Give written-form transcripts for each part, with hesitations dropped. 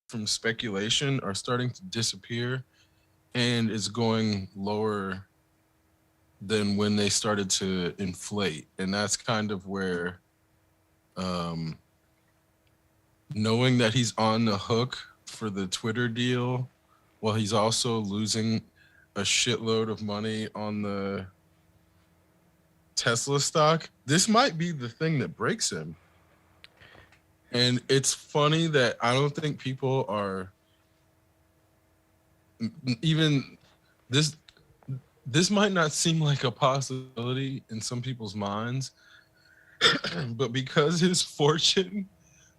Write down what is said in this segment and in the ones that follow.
from speculation are starting to disappear, and it's going lower than when they started to inflate. And that's kind of where um, knowing that he's on the hook for the Twitter deal while he's also losing a shitload of money on the Tesla stock, this might be the thing that breaks him. And it's funny that I don't think people are even this this might not seem like a possibility in some people's minds, but because his fortune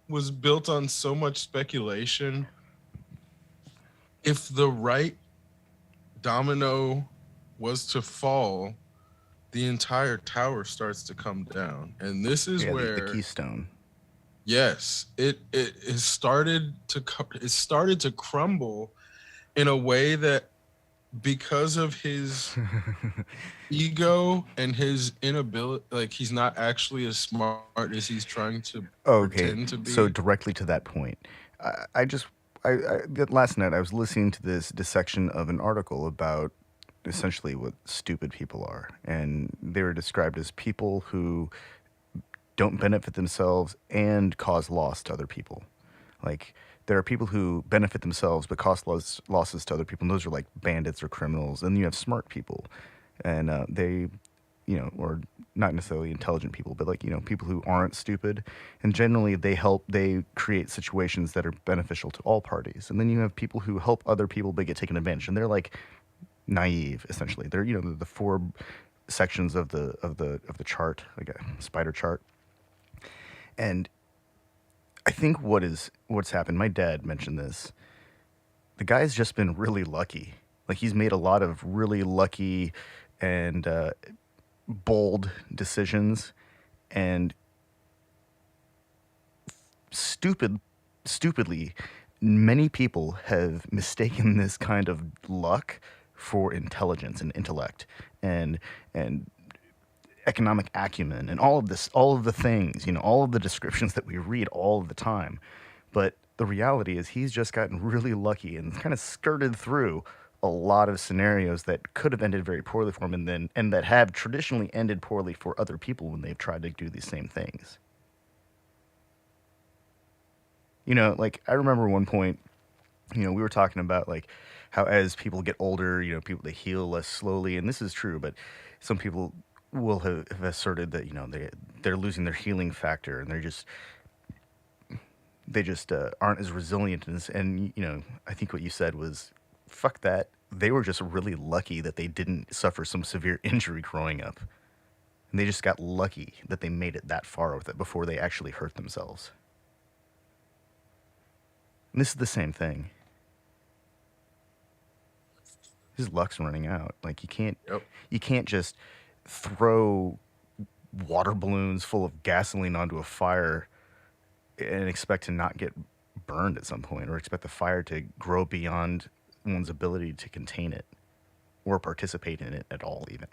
was built on so much speculation, if the right domino was to fall, the entire tower starts to come down. And this is Yeah, the where, keystone. yes, it started to crumble in a way that, because of his ego and his inability, like he's not actually as smart as he's trying to pretend Okay, to be. so directly to that point, I just last night I was listening to this dissection of an article about essentially what stupid people are, and they were described as people who don't benefit themselves and cause loss to other people. Like there are people who benefit themselves but cause losses to other people, and those are like bandits or criminals. And you have smart people, and they, or not necessarily intelligent people, but like people who aren't stupid, and generally they create situations that are beneficial to all parties. And then you have people who help other people but get taken advantage, and they're like naive essentially. They're the four sections of the chart, like a spider chart. And I think what's happened. My dad mentioned this. The guy's just been really lucky. Like he's made a lot of really lucky and bold decisions, and stupid, stupidly, many people have mistaken this kind of luck for intelligence and intellect and and economic acumen and all of the things, all of the descriptions that we read all of the time. But the reality is he's just gotten really lucky and kind of skirted through a lot of scenarios that could have ended very poorly for him, and that have traditionally ended poorly for other people when they've tried to do these same things. Like I remember one point, we were talking about like how as people get older, people they heal less slowly, and this is true. But some people will have asserted that they're losing their healing factor, and they just aren't as resilient. And I think what you said was, fuck that. They were just really lucky that they didn't suffer some severe injury growing up, and they just got lucky that they made it that far with it before they actually hurt themselves. And this is the same thing. His luck's running out. Like Yep. you can't just throw water balloons full of gasoline onto a fire and expect to not get burned at some point, or expect the fire to grow beyond one's ability to contain it or participate in it at all even.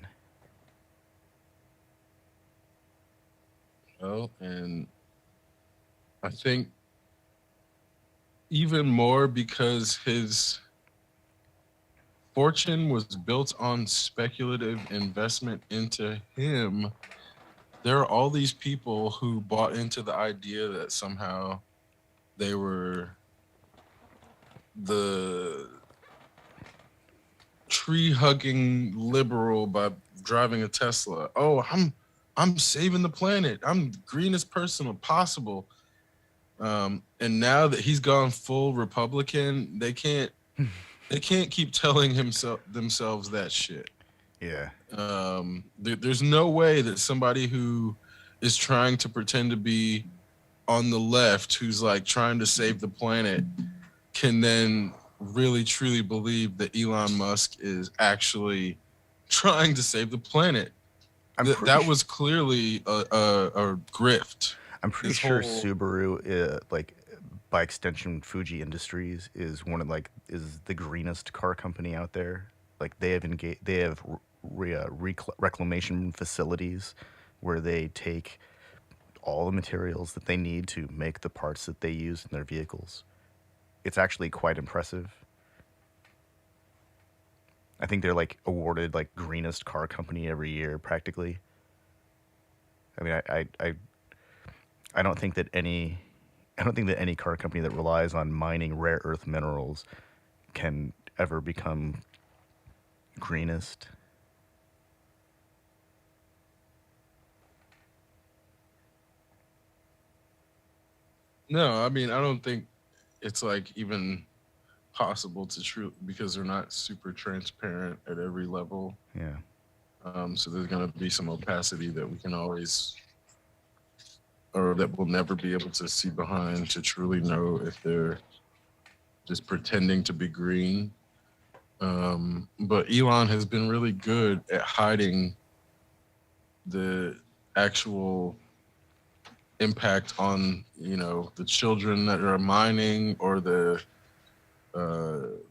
Well, and I think even more because his fortune was built on speculative investment into him. There are all these people who bought into the idea that somehow they were the tree hugging liberal by driving a Tesla. Oh, I'm saving the planet. I'm the greenest person possible. And now that he's gone full Republican, they can't keep telling himself themselves that shit. Yeah. There's no way that somebody who is trying to pretend to be on the left, who's like trying to save the planet, can then really truly believe that Elon Musk is actually trying to save the planet. I'm pretty That sh- was clearly a grift. I'm pretty His sure whole Subaru, like by extension Fuji Industries, is one of like is the greenest car company out there. Like they have reclamation facilities where they take all the materials that they need to make the parts that they use in their vehicles. it's actually quite impressive. I think they're like awarded like greenest car company every year, practically. I mean, I don't think that any I don't think that any car company that relies on mining rare earth minerals can ever become greenest. No, I mean I don't think it's like even possible to true because they're not super transparent at every level. Yeah. So there's gonna be some opacity that we can always or that we'll never be able to see behind to truly know if they're just pretending to be green. But Elon has been really good at hiding the actual impact on the children that are mining or the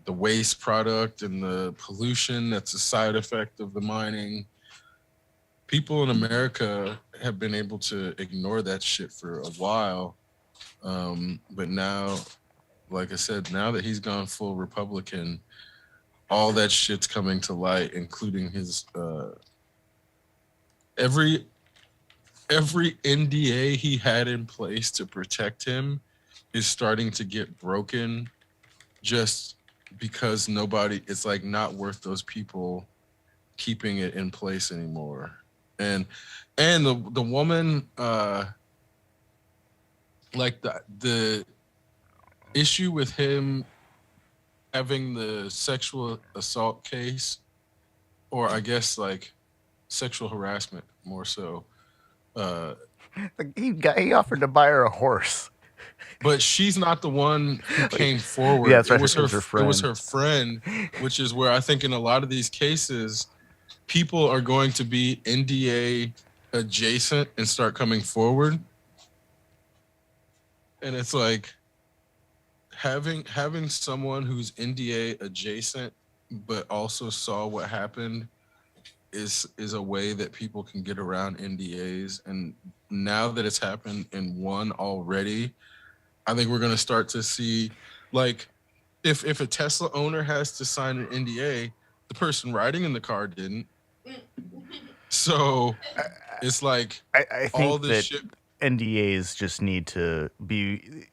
waste product and the pollution that's a side effect of the mining. People in America have been able to ignore that shit for a while, but now, like I said, now that he's gone full Republican, all that shit's coming to light, including his every every NDA he had in place to protect him is starting to get broken just because nobody it's like not worth those people keeping it in place anymore. And the woman like the issue with him having the sexual assault case, or I guess like sexual harassment more so. Uh, Like he offered to buy her a horse. but she's not the one who Like, came yeah, forward. that's right. It was her It was friend. her friend, which is where I think in a lot of these cases, people are going to be NDA adjacent and start coming forward. And it's like having someone who's NDA adjacent but also saw what happened is a way that people can get around NDAs. And now that it's happened in one already, I think we're going to start to see, like, if a Tesla owner has to sign an NDA, the person riding in the car didn't. So it's like I all think this that shit. NDAs just need to be.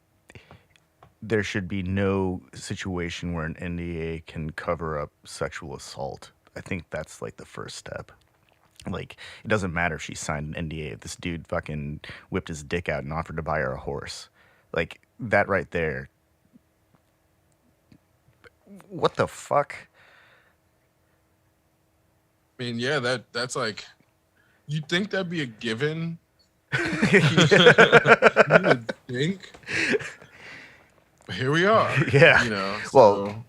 There should be no situation where an NDA can cover up sexual assault. I think that's like the first step. Like, it doesn't matter if she signed an NDA. If this dude fucking whipped his dick out and offered to buy her a horse, like that right there. What the fuck? I mean, yeah, that's like you'd think that'd be a given. You would think, but here we are. Yeah. Well, So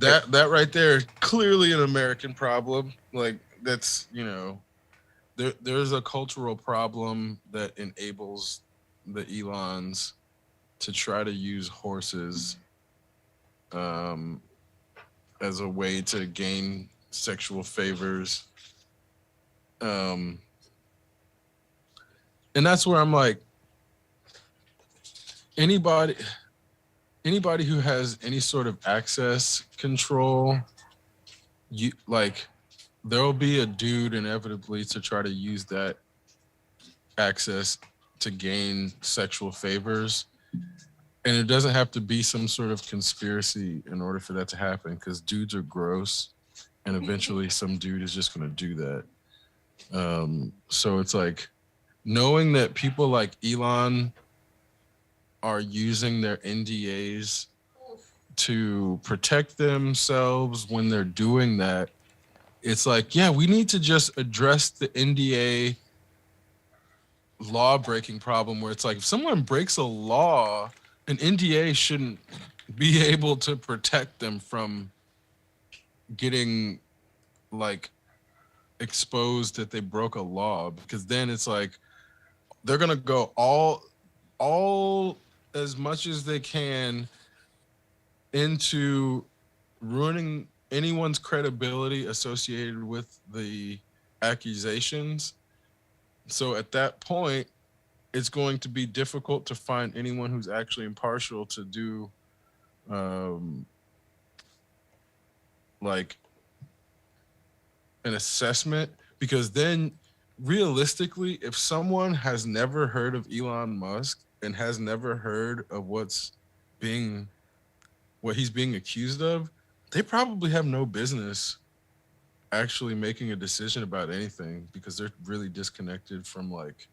it, that right there, clearly an American problem. Like that's there's a cultural problem that enables the Elons to try to use horses um, as a way to gain sexual favors. Um, and that's where I'm like, anybody anybody who has any sort of access control, you like there'll be a dude inevitably to try to use that access to gain sexual favors. And it doesn't have to be some sort of conspiracy in order for that to happen because dudes are gross and eventually some dude is just going to do that. So it's like knowing that people like Elon are using their NDAs to protect themselves when they're doing that. It's like, yeah, we need to just address the NDA law breaking problem where it's like if someone breaks a law, an NDA shouldn't be able to protect them from getting like exposed that they broke a law, because then it's like they're gonna go all as much as they can into ruining anyone's credibility associated with the accusations. So at that point, it's going to be difficult to find anyone who's actually impartial to do um, like an assessment, because then realistically, if someone has never heard of Elon Musk and has never heard of being what he's being accused of, they probably have no business actually making a decision about anything because they're really disconnected from like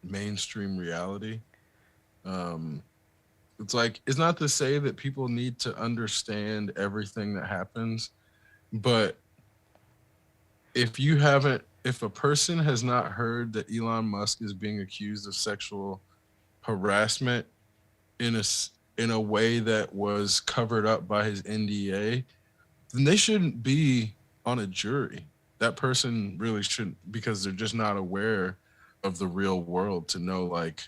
mainstream reality. Um, it's like it's not to say that people need to understand everything that happens, but if a person has not heard that Elon Musk is being accused of sexual harassment in a way that was covered up by his NDA, then they shouldn't be on a jury. That person really shouldn't, because they're just not aware of the real world to know like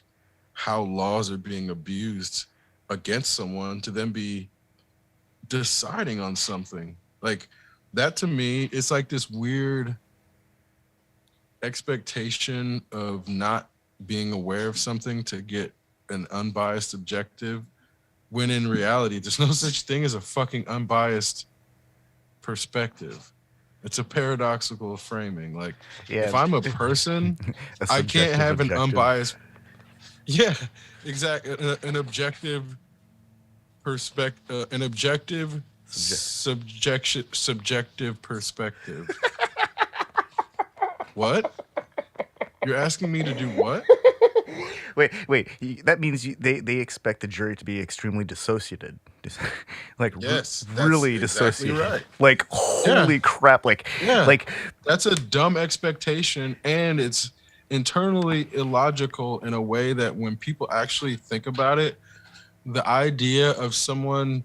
how laws are being abused against someone to then be deciding on something. Like that to me, it's like this weird expectation of not being aware of something to get an unbiased objective, when in reality there's no such thing as a fucking unbiased perspective. It's a paradoxical framing. Like Yeah, if I'm a person, a I can't subjective have an objective. unbiased, yeah, exactly, an objective perspective, an objective Subject. subjective perspective. What? You're asking me to do what? Wait. That means they expect the jury to be extremely dissociated, like Yes, that's really exactly dissociated. right. Like Yeah, holy crap! yeah. Like That's a dumb expectation, and it's internally illogical in a way that when people actually think about it, the idea of someone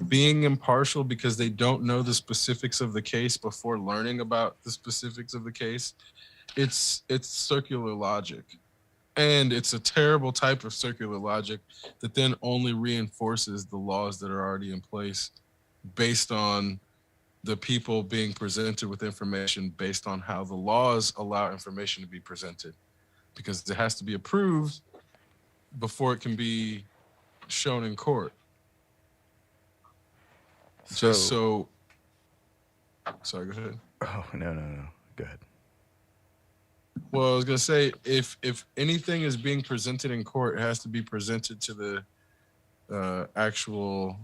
being impartial because they don't know the specifics of the case before learning about the specifics of the case, it's circular logic. And it's a terrible type of circular logic that then only reinforces the laws that are already in place based on the people being presented with information based on how the laws allow information to be presented, because it has to be approved before it can be shown in court. Just so. so, sorry, go ahead. Oh no. Go ahead. Well, I was gonna say, if anything is being presented in court, it has to be presented to the actual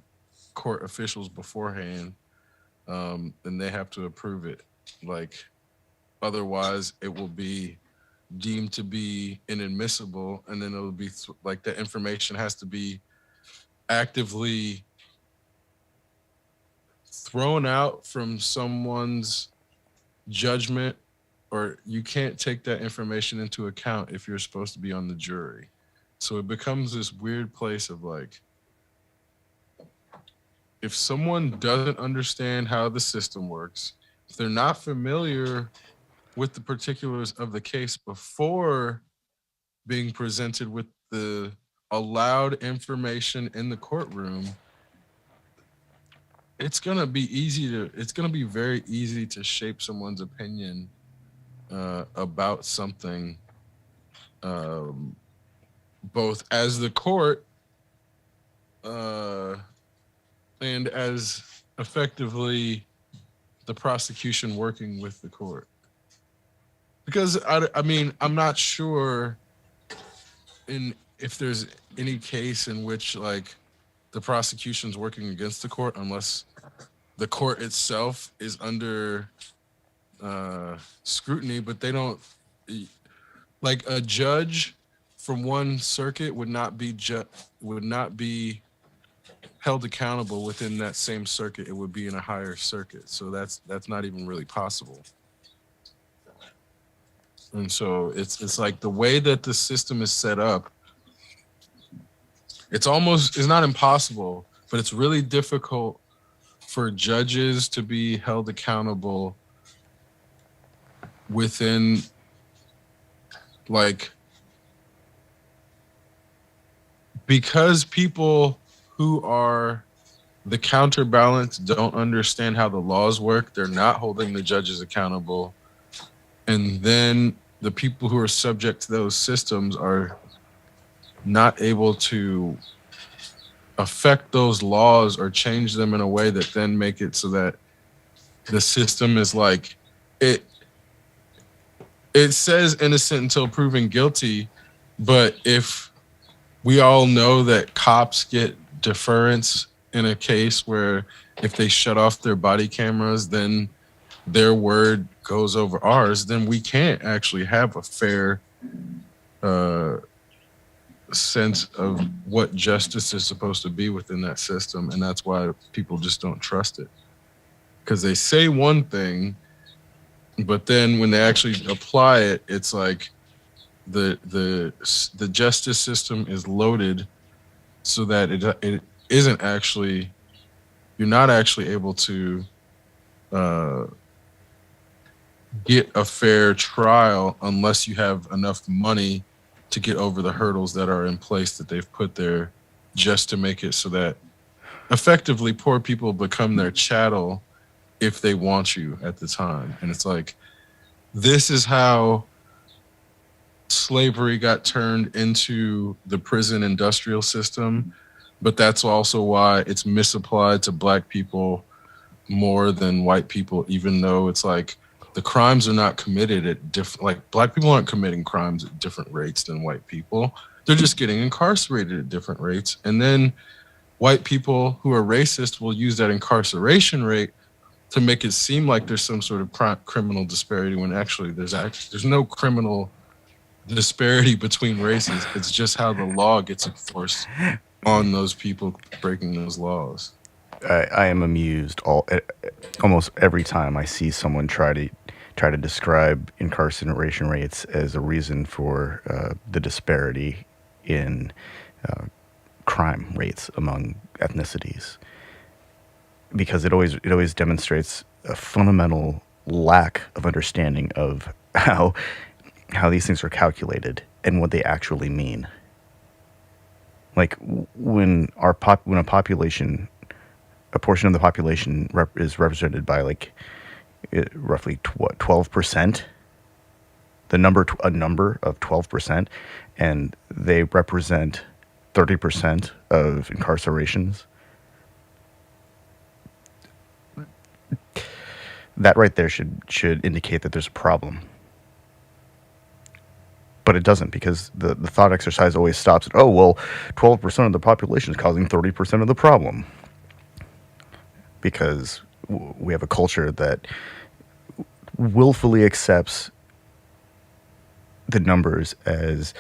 court officials beforehand, and they have to approve it. Like, otherwise, it will be deemed to be inadmissible, and then it'll be like the information has to be actively thrown out from someone's judgment, or you can't take that information into account if you're supposed to be on the jury. So it becomes this weird place of like, if someone doesn't understand how the system works, if they're not familiar with the particulars of the case before being presented with the allowed information in the courtroom, it's gonna be very easy to shape someone's opinion about something, um, both as the court uh, and as effectively the prosecution working with the court. Because I mean, I'm not sure in if there's any case in which like the prosecution's working against the court unless the court itself is under scrutiny, but they don't, like a judge from one circuit would not be held accountable within that same circuit. It would be in a higher circuit, so that's not even really possible. And so it's like the way that the system is set up, it's not impossible, but it's really difficult for judges to be held accountable within, like, because people who are the counterbalance don't understand how the laws work, they're not holding the judges accountable. And then the people who are subject to those systems are not able to affect those laws or change them in a way that then make it so that the system is like it it says innocent until proven guilty, but if we all know that cops get deference in a case where if they shut off their body cameras, then their word goes over ours, then we can't actually have a fair uh, sense of what justice is supposed to be within that system. And that's why people just don't trust it. Because they say one thing, but then when they actually apply it, it's like the justice system is loaded so that it isn't actually, you're not actually able to uh, get a fair trial unless you have enough money to get over the hurdles that are in place that they've put there just to make it so that effectively poor people become their chattel if they want you at the time. And it's like, this is how slavery got turned into the prison industrial system, but that's also why it's misapplied to black people more than white people, even though it's like the crimes are not committed at different, like black people aren't committing crimes at different rates than white people. They're just getting incarcerated at different rates. And then white people who are racist will use that incarceration rate to make it seem like there's some sort of criminal disparity when actually there's no criminal disparity between races. It's just how the law gets enforced on those people breaking those laws. I am amused almost every time I see someone try to describe incarceration rates as a reason for the disparity in crime rates among ethnicities, because it always demonstrates a fundamental lack of understanding of how these things are calculated and what they actually mean. Like when a population, a portion of the population is represented by like roughly 12%, a number of 12%, and they represent 30% of incarcerations. That right there should indicate that there's a problem. But it doesn't, because the thought exercise always stops at, oh, well, 12% of the population is causing 30% of the problem. Because we have a culture that willfully accepts the numbers as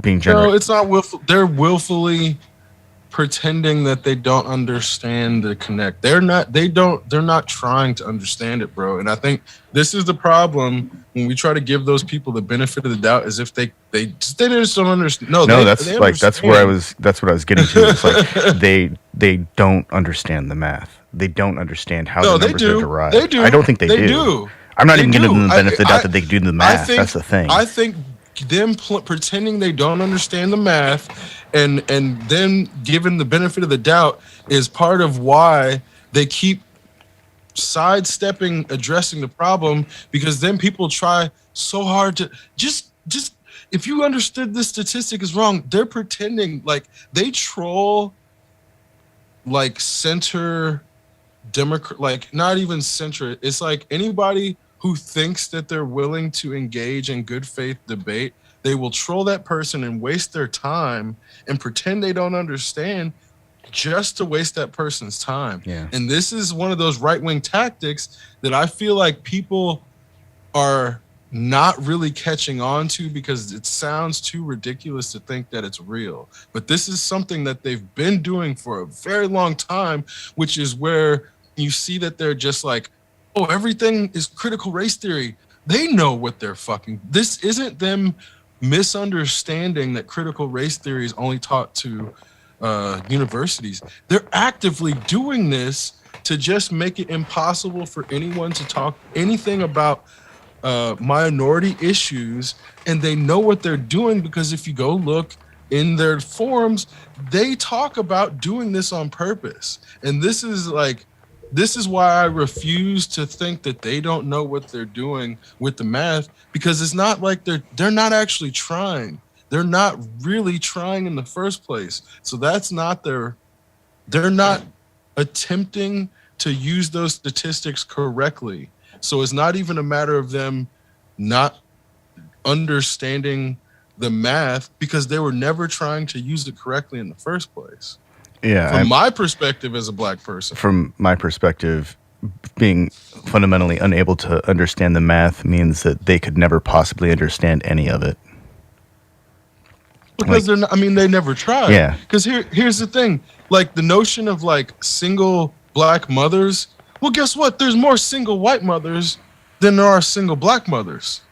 being generated. No, it's not willful. They're willfully pretending that they don't understand the connect. They're not trying to understand it, bro. And I think this is the problem when we try to give those people the benefit of the doubt, as if they just don't understand. No, that's what I was getting to. It's like they don't understand the math. They don't understand how the numbers are derived. They do. I don't think they do. I'm not even giving them the benefit of the doubt that they do the math. That's the thing. I think them pretending they don't understand the math and then given the benefit of the doubt is part of why they keep sidestepping addressing the problem, because then people try so hard to just if you understood this statistic is wrong, they're pretending, like they troll like center Democrat, like not even center. It's like anybody who thinks that they're willing to engage in good faith debate, they will troll that person and waste their time and pretend they don't understand just to waste that person's time. Yeah. And this is one of those right-wing tactics that I feel like people are not really catching on to, because it sounds too ridiculous to think that it's real. But this is something that they've been doing for a very long time, which is where you see that they're just like, oh, everything is critical race theory. They know what they're fucking. This isn't them misunderstanding that critical race theory is only taught to universities. They're actively doing this to just make it impossible for anyone to talk anything about minority issues. And they know what they're doing, because if you go look in their forums, they talk about doing this on purpose. And this is why I refuse to think that they don't know what they're doing with the math, because it's not like they're not actually trying. They're not really trying in the first place. So that's not their they're not attempting to use those statistics correctly. So it's not even a matter of them not understanding the math because they were never trying to use it correctly in the first place. Yeah, From my perspective as a black person. from my perspective, being fundamentally unable to understand the math means that they could never possibly understand any of it. Because Like, they're not, I mean, they never tried. yeah, Because here's the thing. Like the notion of like single black mothers. Well, guess what? There's more single white mothers than there are single black mothers.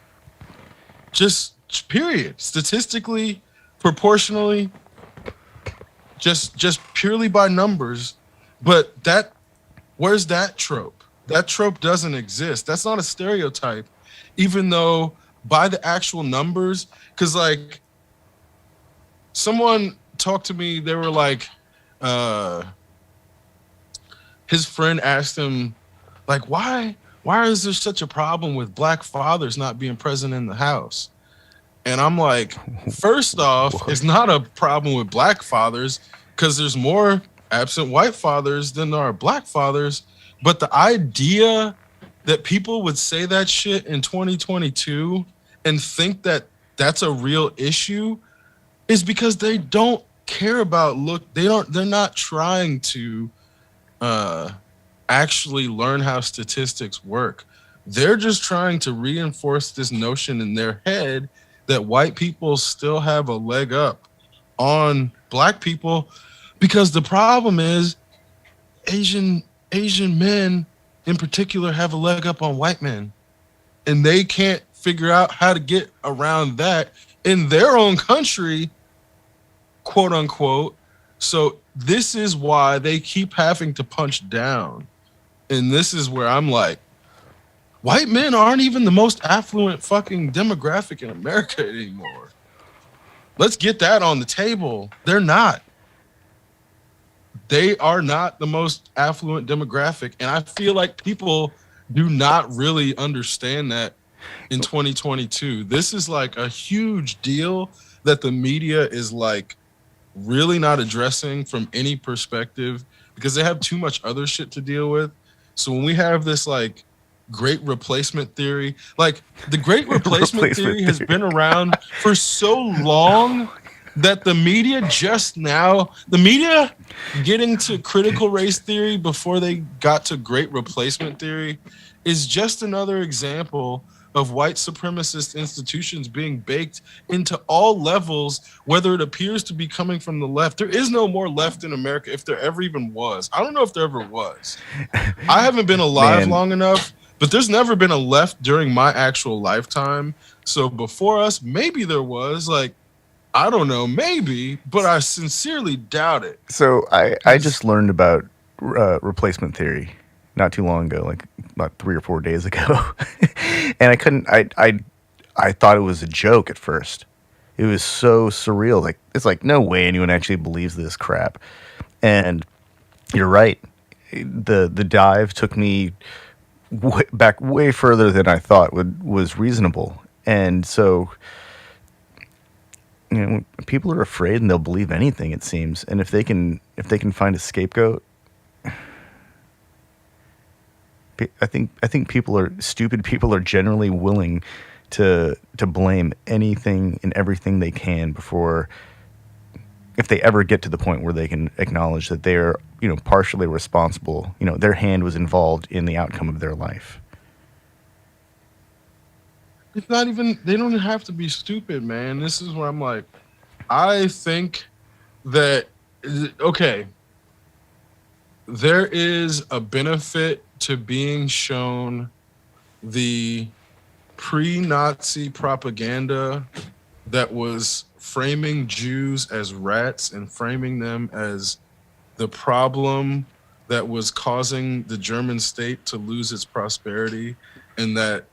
Just period. Statistically, proportionally, just purely by numbers. But where's that trope? That trope doesn't exist. That's not a stereotype, even though by the actual numbers, because like someone talked to me, they were like, his friend asked him, like, why is there such a problem with black fathers not being present in the house? And I'm like, first off, it's not a problem with black fathers because there's more absent white fathers than there are black fathers. But the idea that people would say that shit in 2022 and think that that's a real issue is because they don't care about they're not trying to actually learn how statistics work. They're just trying to reinforce this notion in their head that white people still have a leg up on black people, because the problem is Asian men in particular have a leg up on white men, and they can't figure out how to get around that in their own country, quote unquote. So this is why they keep having to punch down. And this is where I'm like, white men aren't even the most affluent fucking demographic in America anymore. Let's get that on the table. They're not. They are not the most affluent demographic. And I feel like people do not really understand that in 2022. This is like a huge deal that the media is like really not addressing from any perspective because they have too much other shit to deal with. So when we have this like great replacement theory, like the great replacement theory has been around for so long that the media getting to critical race theory before they got to great replacement theory is just another example of white supremacist institutions being baked into all levels, whether it appears to be coming from the left. There is no more left in America, if there ever even was. I don't know if there ever was. I haven't been alive long enough, but there's never been a left during my actual lifetime. So before us, maybe there was. Like, I don't know, maybe, but I sincerely doubt it. So I just learned about replacement theory not too long ago, like about 3 or 4 days ago. And I thought it was a joke at first. It was so surreal. Like, it's like, no way anyone actually believes this crap. And you're right. The dive took me back way further than I thought was reasonable. And so, you know, people are afraid and they'll believe anything, it seems. And if they can find a scapegoat, I think stupid people are generally willing to blame anything and everything they can before, if they ever get to the point where they can acknowledge that they're, you know, partially responsible, you know, their hand was involved in the outcome of their life. It's not even, they don't have to be stupid, man. This is where I'm like, I think that, okay, there is a benefit to being shown the pre-Nazi propaganda that was framing Jews as rats and framing them as the problem that was causing the German state to lose its prosperity, and that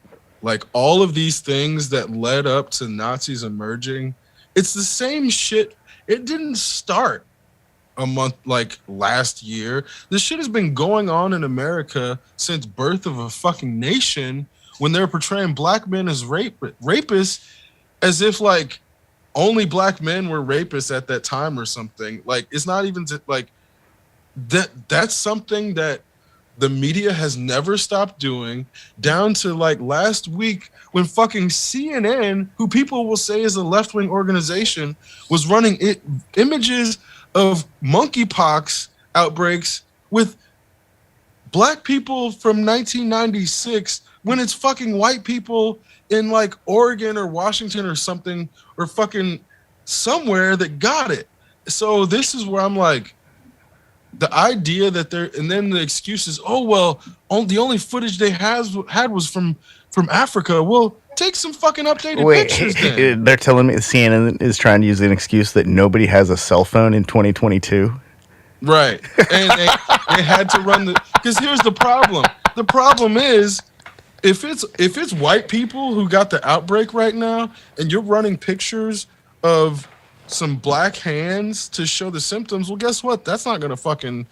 like all of these things that led up to Nazis emerging, it's the same shit. It didn't start a month like last year. This shit has been going on in America since birth of a fucking nation, when they're portraying black men as rapists, as if like only black men were rapists at that time or something. Like, it's not even like that's something that the media has never stopped doing, down to like last week when fucking CNN, who people will say is a left-wing organization, was running images of monkeypox outbreaks with black people from 1996 when it's fucking white people in like Oregon or Washington or something, or fucking somewhere that got it. So this is where I'm like, the idea that they're, and then the excuse is, oh well, the only footage they had was from Africa. Well, take some fucking updated Wait, pictures then. they're telling me CNN is trying to use an excuse that nobody has a cell phone in 2022. Right. And they had to run because here's the problem. The problem is, if it's white people who got the outbreak right now, and you're running pictures of some black hands to show the symptoms, well, guess what? That's not gonna fucking,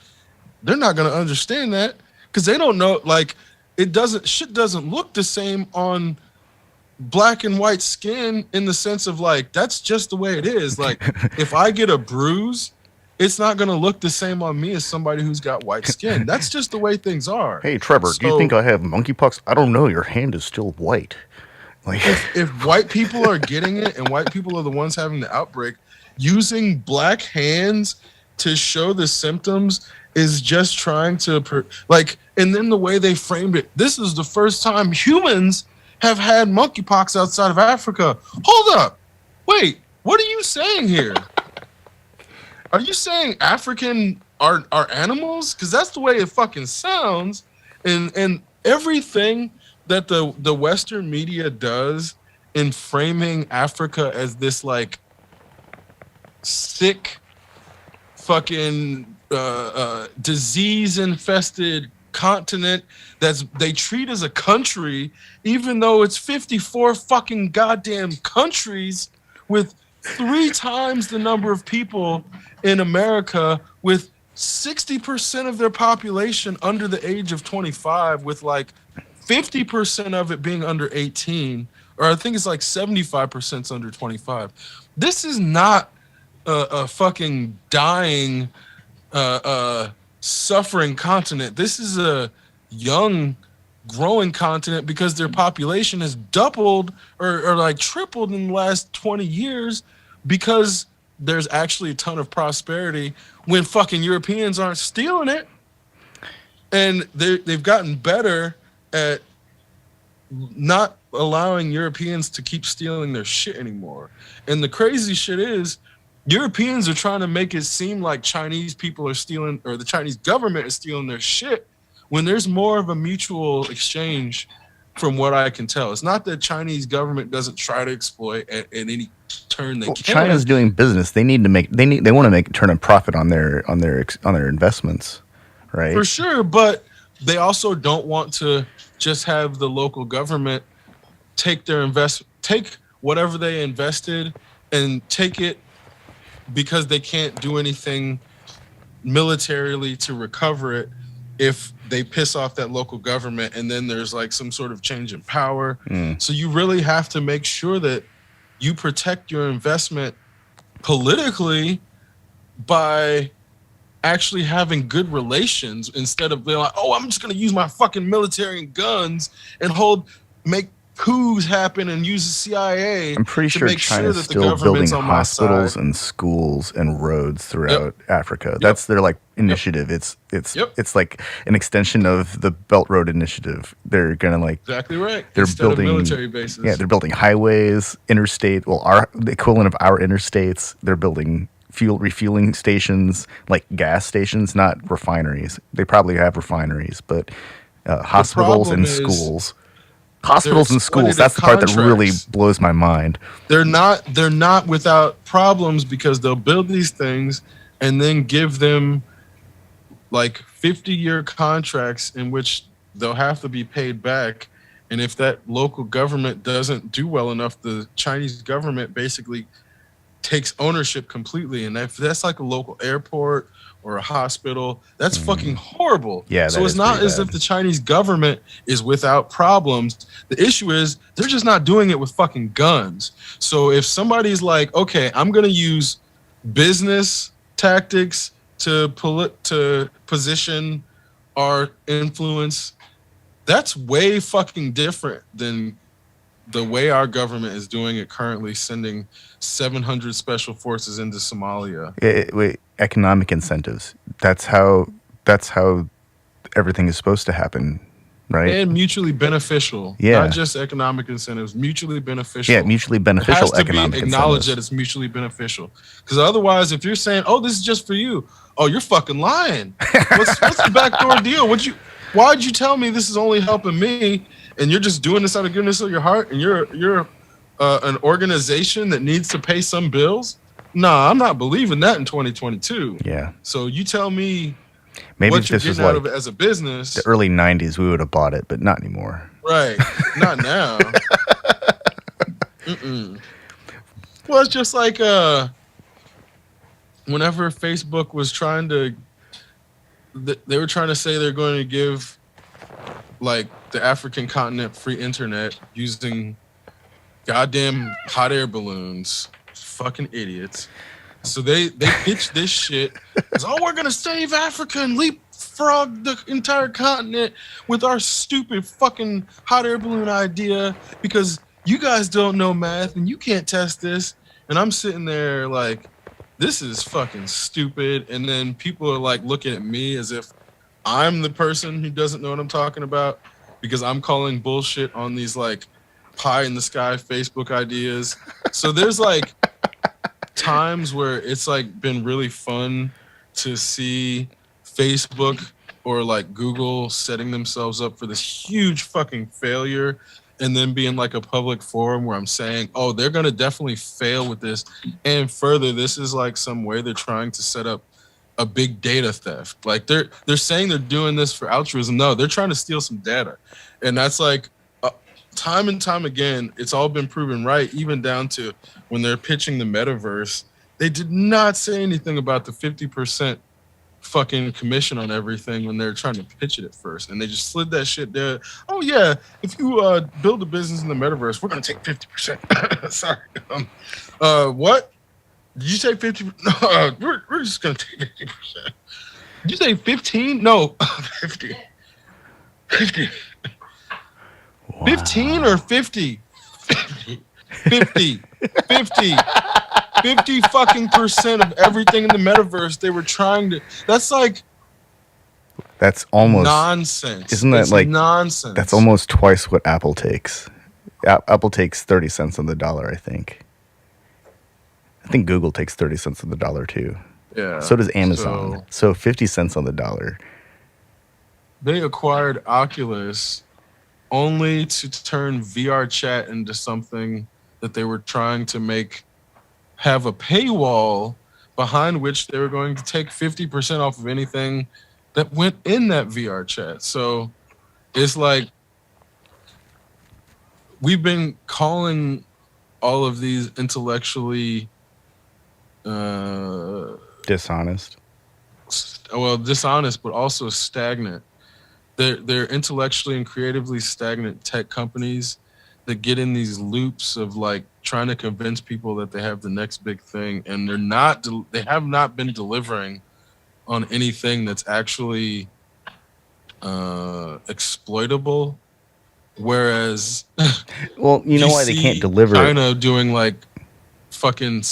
they're not gonna understand that, because they don't know, like, shit doesn't look the same on black and white skin, in the sense of like, that's just the way it is. Like, if I get a bruise, it's not going to look the same on me as somebody who's got white skin. That's just the way things are. Hey, Trevor, do you think I have monkeypox? I don't know. Your hand is still white. Like, if white people are getting it and white people are the ones having the outbreak, using black hands to show the symptoms is just trying to like, and then the way they framed it, this is the first time humans have had monkeypox outside of Africa. Hold up. Wait, what are you saying here? Are you saying African are animals? Because that's the way it fucking sounds. And everything that the Western media does in framing Africa as this like sick fucking disease infested continent that's they treat as a country, even though it's 54 fucking goddamn countries with 3 times the number of people in America, with 60% of their population under the age of 25, with like 50% of it being under 18, or I think it's like 75% under 25. This is not a fucking dying, suffering continent. This is a young, growing continent because their population has doubled or like tripled in the last 20 years, because there's actually a ton of prosperity when fucking Europeans aren't stealing it. And they've gotten better at not allowing Europeans to keep stealing their shit anymore. And the crazy shit is, Europeans are trying to make it seem like Chinese people are stealing, or the Chinese government is stealing their shit, when there's more of a mutual exchange. From what I can tell, it's not that Chinese government doesn't try to exploit at any turn they can. China's doing business. They want to make turn a profit on their investments, right? For sure, but they also don't want to just have the local government take whatever they invested and take it, because they can't do anything militarily to recover it if they piss off that local government, and then there's like some sort of change in power. So you really have to make sure that you protect your investment politically by actually having good relations, instead of being like, oh, I'm just going to use my fucking military and guns and make coups happen and use the CIA. I'm pretty sure China's still building hospitals and schools and roads throughout Africa. That's their like initiative. It's like an extension of the Belt Road Initiative. They're gonna like exactly right. They're Instead building of military bases. Yeah, they're building highways, interstate. Well, the equivalent of our interstates. They're building refueling stations, like gas stations, not refineries. They probably have refineries, but hospitals and schools. Hospitals and schools, that's the part that really blows my mind. They're not without problems, because they'll build these things and then give them like 50-year contracts in which they'll have to be paid back. And if that local government doesn't do well enough, the Chinese government basically takes ownership completely. And if that's like a local airport or a hospital, that's fucking horrible. Yeah, so it's not as if the Chinese government is without problems. The issue is they're just not doing it with fucking guns. So if somebody's like, okay, I'm going to use business tactics to position our influence, that's way fucking different than the way our government is doing it currently, sending 700 special forces into Somalia. Wait, economic incentives. That's how everything is supposed to happen, right? And mutually beneficial, Yeah. not just economic incentives, mutually beneficial. Yeah, mutually It beneficial has to be economic acknowledged incentives. that it's mutually beneficial. Because otherwise, if you're saying, "Oh, this is just for you," oh, you're fucking lying. What's the backdoor deal? Why'd you tell me this is only helping me, and you're just doing this out of goodness of your heart, and you're an organization that needs to pay some bills? Nah, I'm not believing that in 2022. Yeah. So you tell me Maybe what if you're this was getting out like of it as a business. the early 90s, we would have bought it, but not anymore. Right. Not now. Mm-mm. Well, it's just like whenever Facebook was trying to, they were trying to say they're going to give like the African continent free internet using goddamn hot air balloons. Fucking idiots. So they pitched this shit as, oh, we're gonna save Africa and leapfrog the entire continent with our stupid fucking hot air balloon idea because you guys don't know math and you can't test this. And I'm sitting there like, this is fucking stupid. And then people are like looking at me as if I'm the person who doesn't know what I'm talking about because I'm calling bullshit on these like pie in the sky Facebook ideas. So there's like times where it's like been really fun to see Facebook or like Google setting themselves up for this huge fucking failure and then being like a public forum where I'm saying, oh, they're going to definitely fail with this. And further, this is like some way they're trying to set up a big data theft. Like they're saying they're doing this for altruism. No, they're trying to steal some data. And that's like time and time again, it's all been proven right, even down to when they're pitching the metaverse. They did not say anything about the 50% fucking commission on everything when they're trying to pitch it at first. And they just slid that shit there. Oh, yeah, if you build a business in the metaverse, we're going to take 50%. Sorry. What? Did you say 50? No, we're just going to take 50%. Did you say 15? No, 50. 50. Wow. 15 or 50? 50. 50. 50. 50 fucking percent of everything in the metaverse they were trying to. That's like. That's almost nonsense. Isn't that like nonsense? That's almost twice what Apple takes. Apple takes 30 cents on the dollar, I think. I think Google takes 30 cents on the dollar too. Yeah. So does Amazon. So 50 cents on the dollar. They acquired Oculus only to turn VR chat into something that they were trying to have a paywall behind which they were going to take 50% off of anything that went in that VR chat. So it's like we've been calling all of these intellectually dishonest. Well, dishonest, but also stagnant. They're intellectually and creatively stagnant tech companies that get in these loops of like trying to convince people that they have the next big thing, and they have not been delivering on anything that's actually exploitable. Whereas, well, you know why they can't deliver? China doing like fucking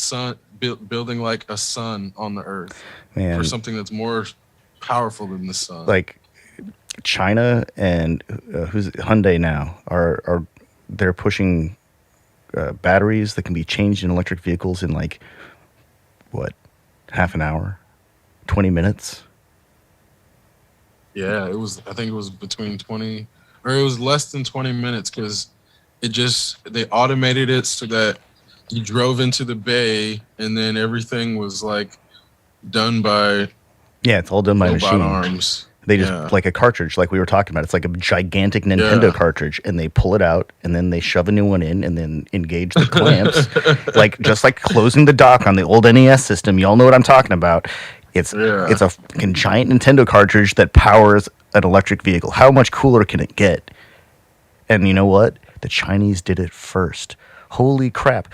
building like a sun on the earth. Man. For something that's more powerful than the sun. Like China and who's Hyundai now are they're pushing batteries that can be changed in electric vehicles in like what, half an hour, 20 minutes. Yeah, I think it was between 20, or it was less than 20 minutes because they automated it so that you drove into the bay and then everything was like done by. Yeah, it's all done by machine. Arms. They just like a cartridge, like we were talking about. It's like a gigantic Nintendo cartridge, and they pull it out, and then they shove a new one in, and then engage the clamps, just like closing the dock on the old NES system. Y'all know what I'm talking about. It's a fucking giant Nintendo cartridge that powers an electric vehicle. How much cooler can it get? And you know what? The Chinese did it first. Holy crap!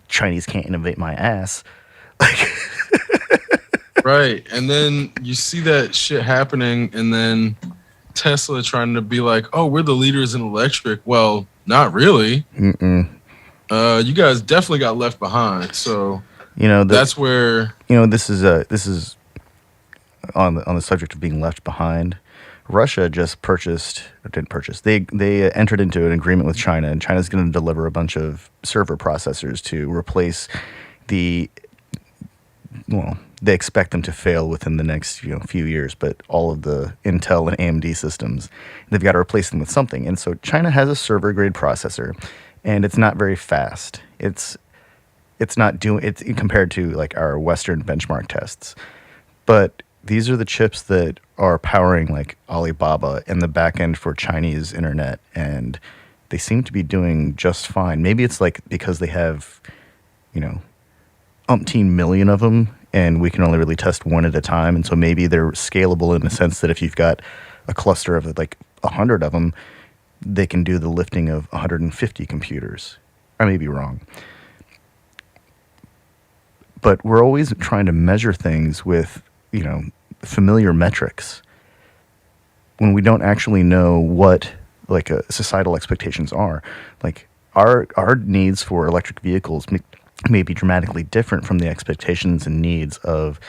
Chinese can't innovate my ass. Right. And then you see that shit happening, and then Tesla trying to be like, oh, we're the leaders in electric. Well, not really. Mm-mm. You guys definitely got left behind. So You know that's where. this is on the subject of being left behind. Russia just purchased, or didn't purchase. They entered into an agreement with China, and China's going to deliver a bunch of server processors to replace the. Well, they expect them to fail within the next few years, but all of the Intel and AMD systems, they've got to replace them with something. And so China has a server grade processor, and it's not very fast. It's not doing it's compared to like our Western benchmark tests. But these are the chips that are powering like Alibaba and the back end for Chinese internet, and they seem to be doing just fine. Maybe it's like because they have, you know, umpteen million of them, and we can only really test one at a time. And so maybe they're scalable in the sense that if you've got a cluster of like 100 of them, they can do the lifting of 150 computers. I may be wrong. But we're always trying to measure things with, familiar metrics when we don't actually know what like societal expectations are. Like our needs for electric vehicles may be dramatically different from the expectations and needs of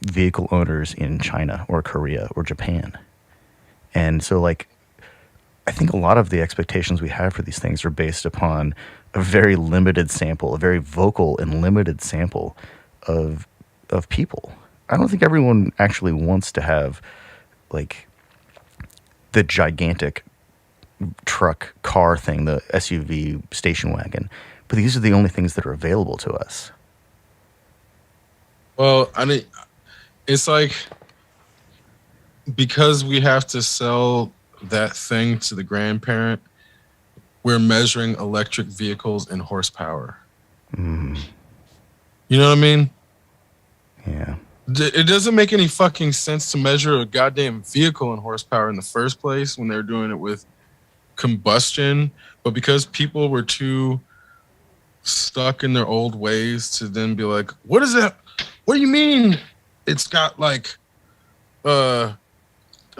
vehicle owners in China or Korea or Japan. And so like I think a lot of the expectations we have for these things are based upon a very limited sample, a very vocal and limited sample of people. I don't think everyone actually wants to have like the gigantic truck car thing, the SUV station wagon, but these are the only things that are available to us. Well, I mean, it's like because we have to sell that thing to the grandparent, we're measuring electric vehicles in horsepower. Mm. You know what I mean? Yeah. It doesn't make any fucking sense to measure a goddamn vehicle in horsepower in the first place when they're doing it with combustion. But because people were too stuck in their old ways to then be like, what is that? What do you mean it's got like 10,000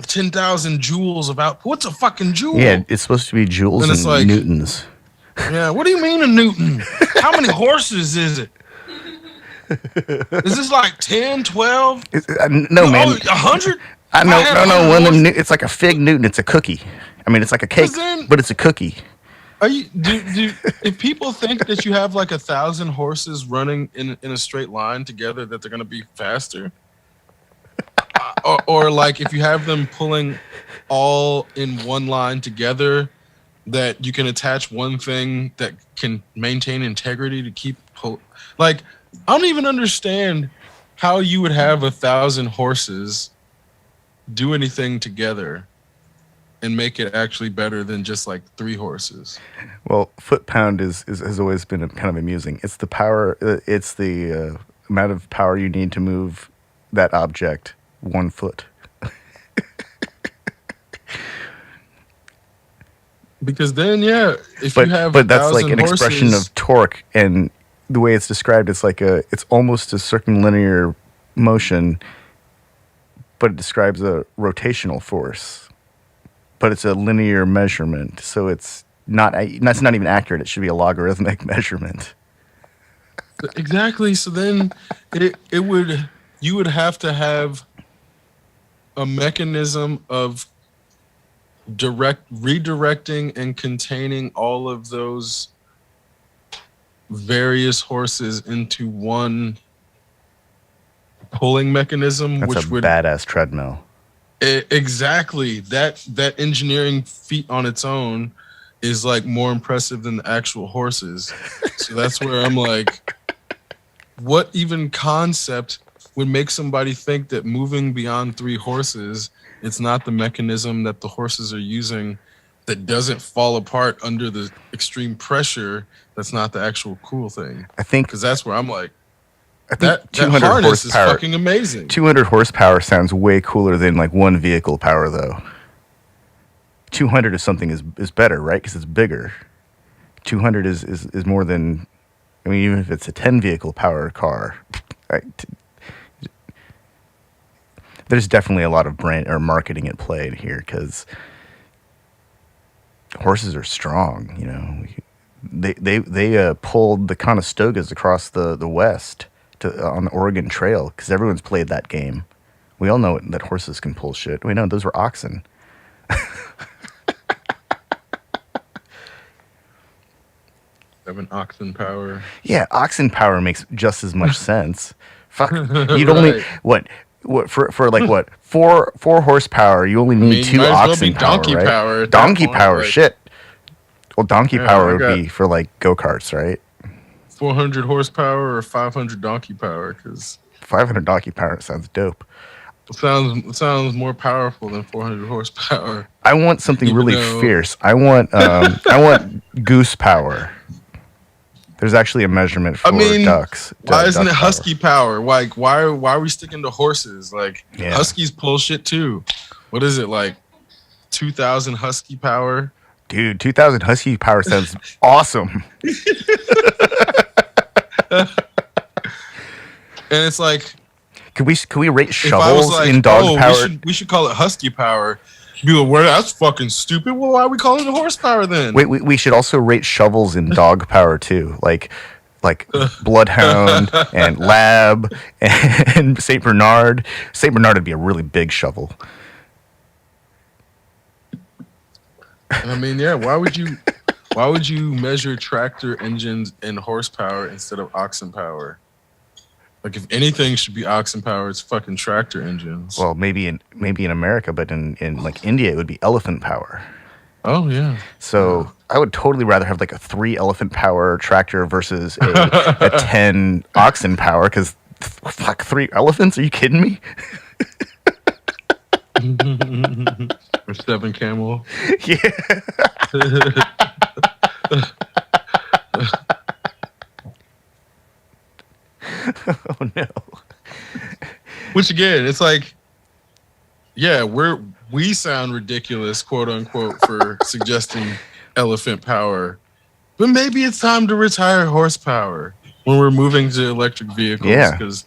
joules of output? What's a fucking joule? Yeah, it's supposed to be joules and like, newtons. Yeah, what do you mean a newton? How many horses is it? Is this like 10, 12? No, man. 100? No. One of them, it's like a fig Newton. It's a cookie. I mean, it's like a cake, but it's a cookie. Are you if people think that you have like 1,000 horses running in a straight line together that they're going to be faster? or like if you have them pulling all in one line together, that you can attach one thing that can maintain integrity to keep like I don't even understand how you would have 1,000 horses do anything together and make it actually better than just like 3 horses. Well, foot pound has always been kind of amusing. It's the power. It's the amount of power you need to move that object 1 foot. Because then, yeah, but that's like an horses, expression of torque, and the way it's described, it's almost a circumlinear motion, but it describes a rotational force. But it's a linear measurement, so that's not even accurate. It should be a logarithmic measurement. Exactly. So then, you would have to have a mechanism of redirecting and containing all of those various horses into one pulling mechanism. That's which a would badass treadmill. Exactly. That engineering feat on its own is like more impressive than the actual horses. So that's where I'm like, what even concept would make somebody think that moving beyond 3 horses, it's not the mechanism that the horses are using that doesn't fall apart under the extreme pressure? That's not the actual cool thing. I think because that's where I'm like, I think that harness is fucking amazing. 200 horsepower sounds way cooler than like 1 vehicle power, though. 200 of something is better, right? Because it's bigger. 200 is more than, I mean, even if it's a 10 vehicle power car, right? there's definitely a lot of brand or marketing at play here because horses are strong. You know, they pulled the Conestogas across the west to on the Oregon Trail because everyone's played that game. We all know that horses can pull shit. We know those were oxen. Having oxen power. Yeah, oxen power makes just as much sense. Fuck, you'd only Right. what for like what 4 horsepower? You only need two might as well oxen be power, donkey right? power at that Donkey point, power, like, shit. Well, donkey yeah, power I would got be for like go karts, right? 400 horsepower or 500 donkey power because 500 donkey power sounds dope. it sounds more powerful than 400 horsepower. I want something Even really though, fierce. I want goose power. There's actually a measurement I for mean, ducks. why isn't Duck it power. husky power? Like, why are we sticking to horses? Like, Yeah. huskies pull shit too. What is it like? 2,000 husky power. Dude, 2,000 husky power sounds awesome. And it's like, Could we rate if I was shovels like, in dog oh, power? we should call it husky power. Be like, well, that's fucking stupid. Well, why are we calling it horsepower then? Wait, we should also rate shovels in dog power too, like Bloodhound and Lab and Saint Bernard. Saint Bernard would be a really big shovel. I mean, yeah. Why would you measure tractor engines in horsepower instead of oxen power? Like, if anything should be oxen power, it's fucking tractor engines. Well, maybe in America, but in like India, it would be elephant power. Oh yeah. So I would totally rather have like a 3 elephant power tractor versus a 10 oxen power. Because fuck, 3 elephants? Are you kidding me? Or 7 camel. Yeah. Oh no. Which again, it's like, yeah, we sound ridiculous, quote unquote, for suggesting elephant power. But maybe it's time to retire horsepower when we're moving to electric vehicles. Yeah. Because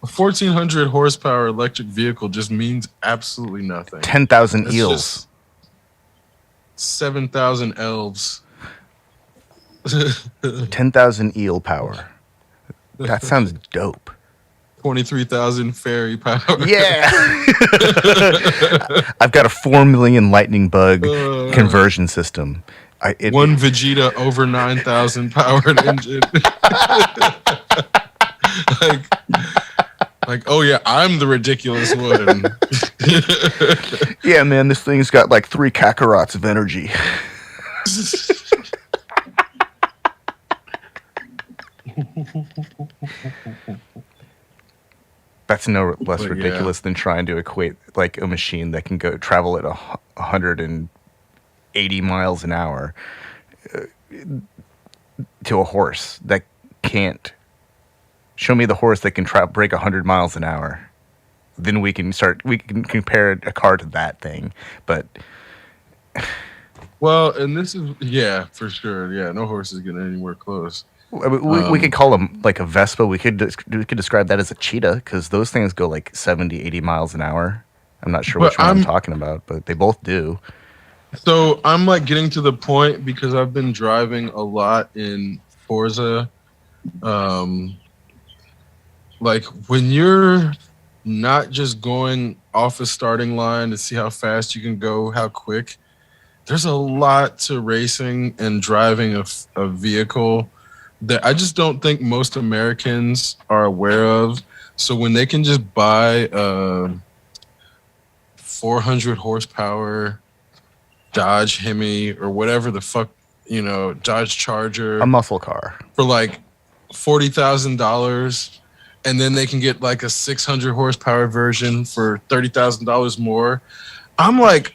a 1,400 horsepower electric vehicle just means absolutely nothing. 10,000 It's eels. just 7,000 elves. 10,000 eel power. That sounds dope. 23,000 fairy power. Yeah. I've got a 4 million lightning bug conversion system. One Vegeta over 9,000 powered engine. like, oh yeah, I'm the ridiculous one. Yeah, man, this thing's got like 3 Kakarots of energy. That's no less But, ridiculous than trying to equate like a machine that can go travel at 180 miles an hour to a horse that can't. Show me the horse that can break 100 miles an hour. Then we can compare a car to that thing. But well, and this is, yeah, for sure. Yeah, no horse is getting anywhere close. we could call them like a Vespa. We could describe that as a cheetah because those things go like 70, 80 miles an hour. I'm not sure which one I'm talking about, but they both do. So I'm like getting to the point because I've been driving a lot in Forza. Like when you're not just going off a starting line to see how fast you can go, how quick, there's a lot to racing and driving a vehicle that I just don't think most Americans are aware of. So when they can just buy a 400 horsepower Dodge Hemi or whatever the fuck, Dodge Charger, A muscle car. for like $40,000, and then they can get like a 600 horsepower version for $30,000 more. I'm like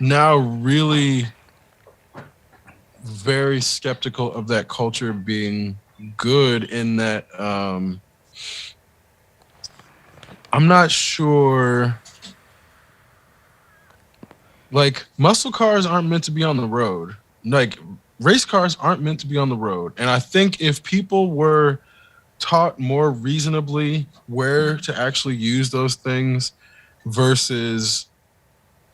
now really very skeptical of that culture being good in that I'm not sure. Like, muscle cars aren't meant to be on the road. Like, race cars aren't meant to be on the road. And I think if people were taught more reasonably where to actually use those things versus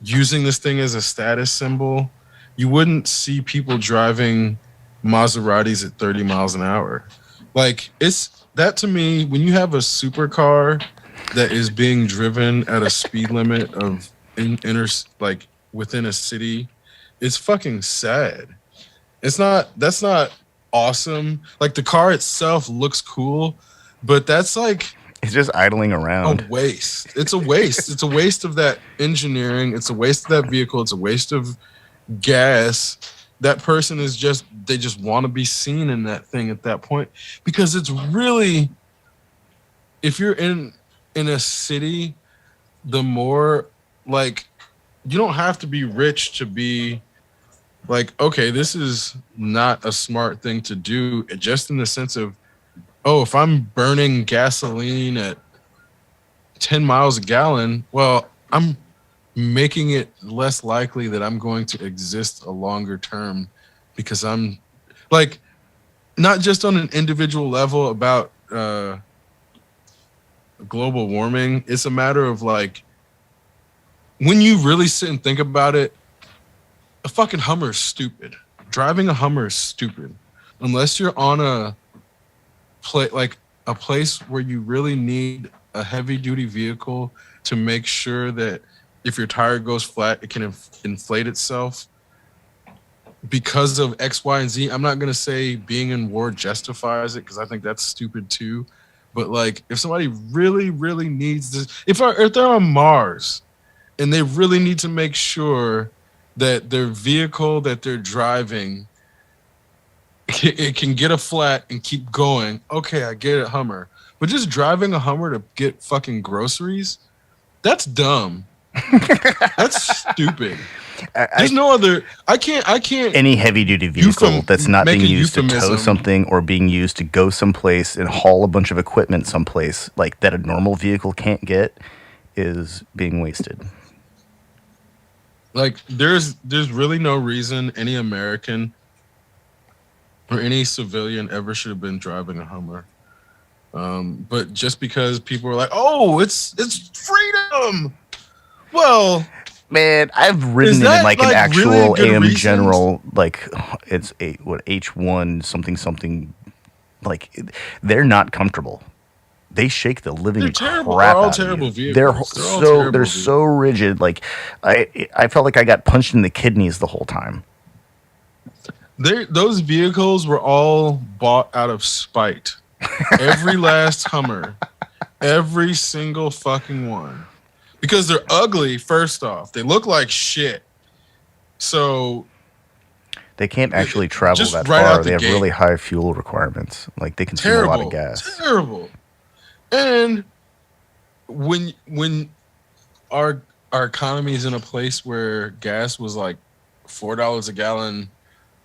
using this thing as a status symbol, you wouldn't see people driving Maseratis at 30 miles an hour. Like, it's that to me, when you have a supercar that is being driven at a speed limit of like within a city, it's fucking sad. That's not awesome. Like, the car itself looks cool, but that's like It's just idling a around. waste. It's a waste. It's a waste of that engineering. It's a waste of that vehicle. It's a waste of gas. That person is just, they just want to be seen in that thing at that point, because it's really, if you're in a city, the more, like, you don't have to be rich to be like, okay, this is not a smart thing to do, just in the sense of, oh, if I'm burning gasoline at 10 miles a gallon, well, I'm making it less likely that I'm going to exist a longer term, because I'm like, not just on an individual level about global warming. It's a matter of, like, when you really sit and think about it, a fucking Hummer is stupid. Driving a Hummer is stupid. Unless you're on like a place where you really need a heavy duty vehicle to make sure that if your tire goes flat, it can inflate itself because of X, Y, and Z. I'm not going to say being in war justifies it, because I think that's stupid too. But, like, if somebody really, really needs this, if they're on Mars and they really need to make sure that their vehicle that they're driving, it can get a flat and keep going, okay, I get it, Hummer. But just driving a Hummer to get fucking groceries, that's dumb. That's stupid. There's no other. I can't. Any heavy duty vehicle that's not being used to tow something or being used to go someplace and haul a bunch of equipment someplace, like that a normal vehicle can't get, is being wasted. Like, there's really no reason any American or any civilian ever should have been driving a Hummer. But just because people are like, oh, it's freedom. Well, man, I've ridden in like an actual really AM reasons? General, like it's a what H1 something. Like, they're not comfortable. They shake the living crap out of you. They're so rigid. Like, I felt like I got punched in the kidneys the whole time. Those vehicles were all bought out of spite. Every last Hummer, every single fucking one, because they're ugly. First off, they look like shit. So they can't actually travel that far. They have really high fuel requirements. Like, they consume a lot of gas. Terrible. And when our economy is in a place where gas was like $4 a gallon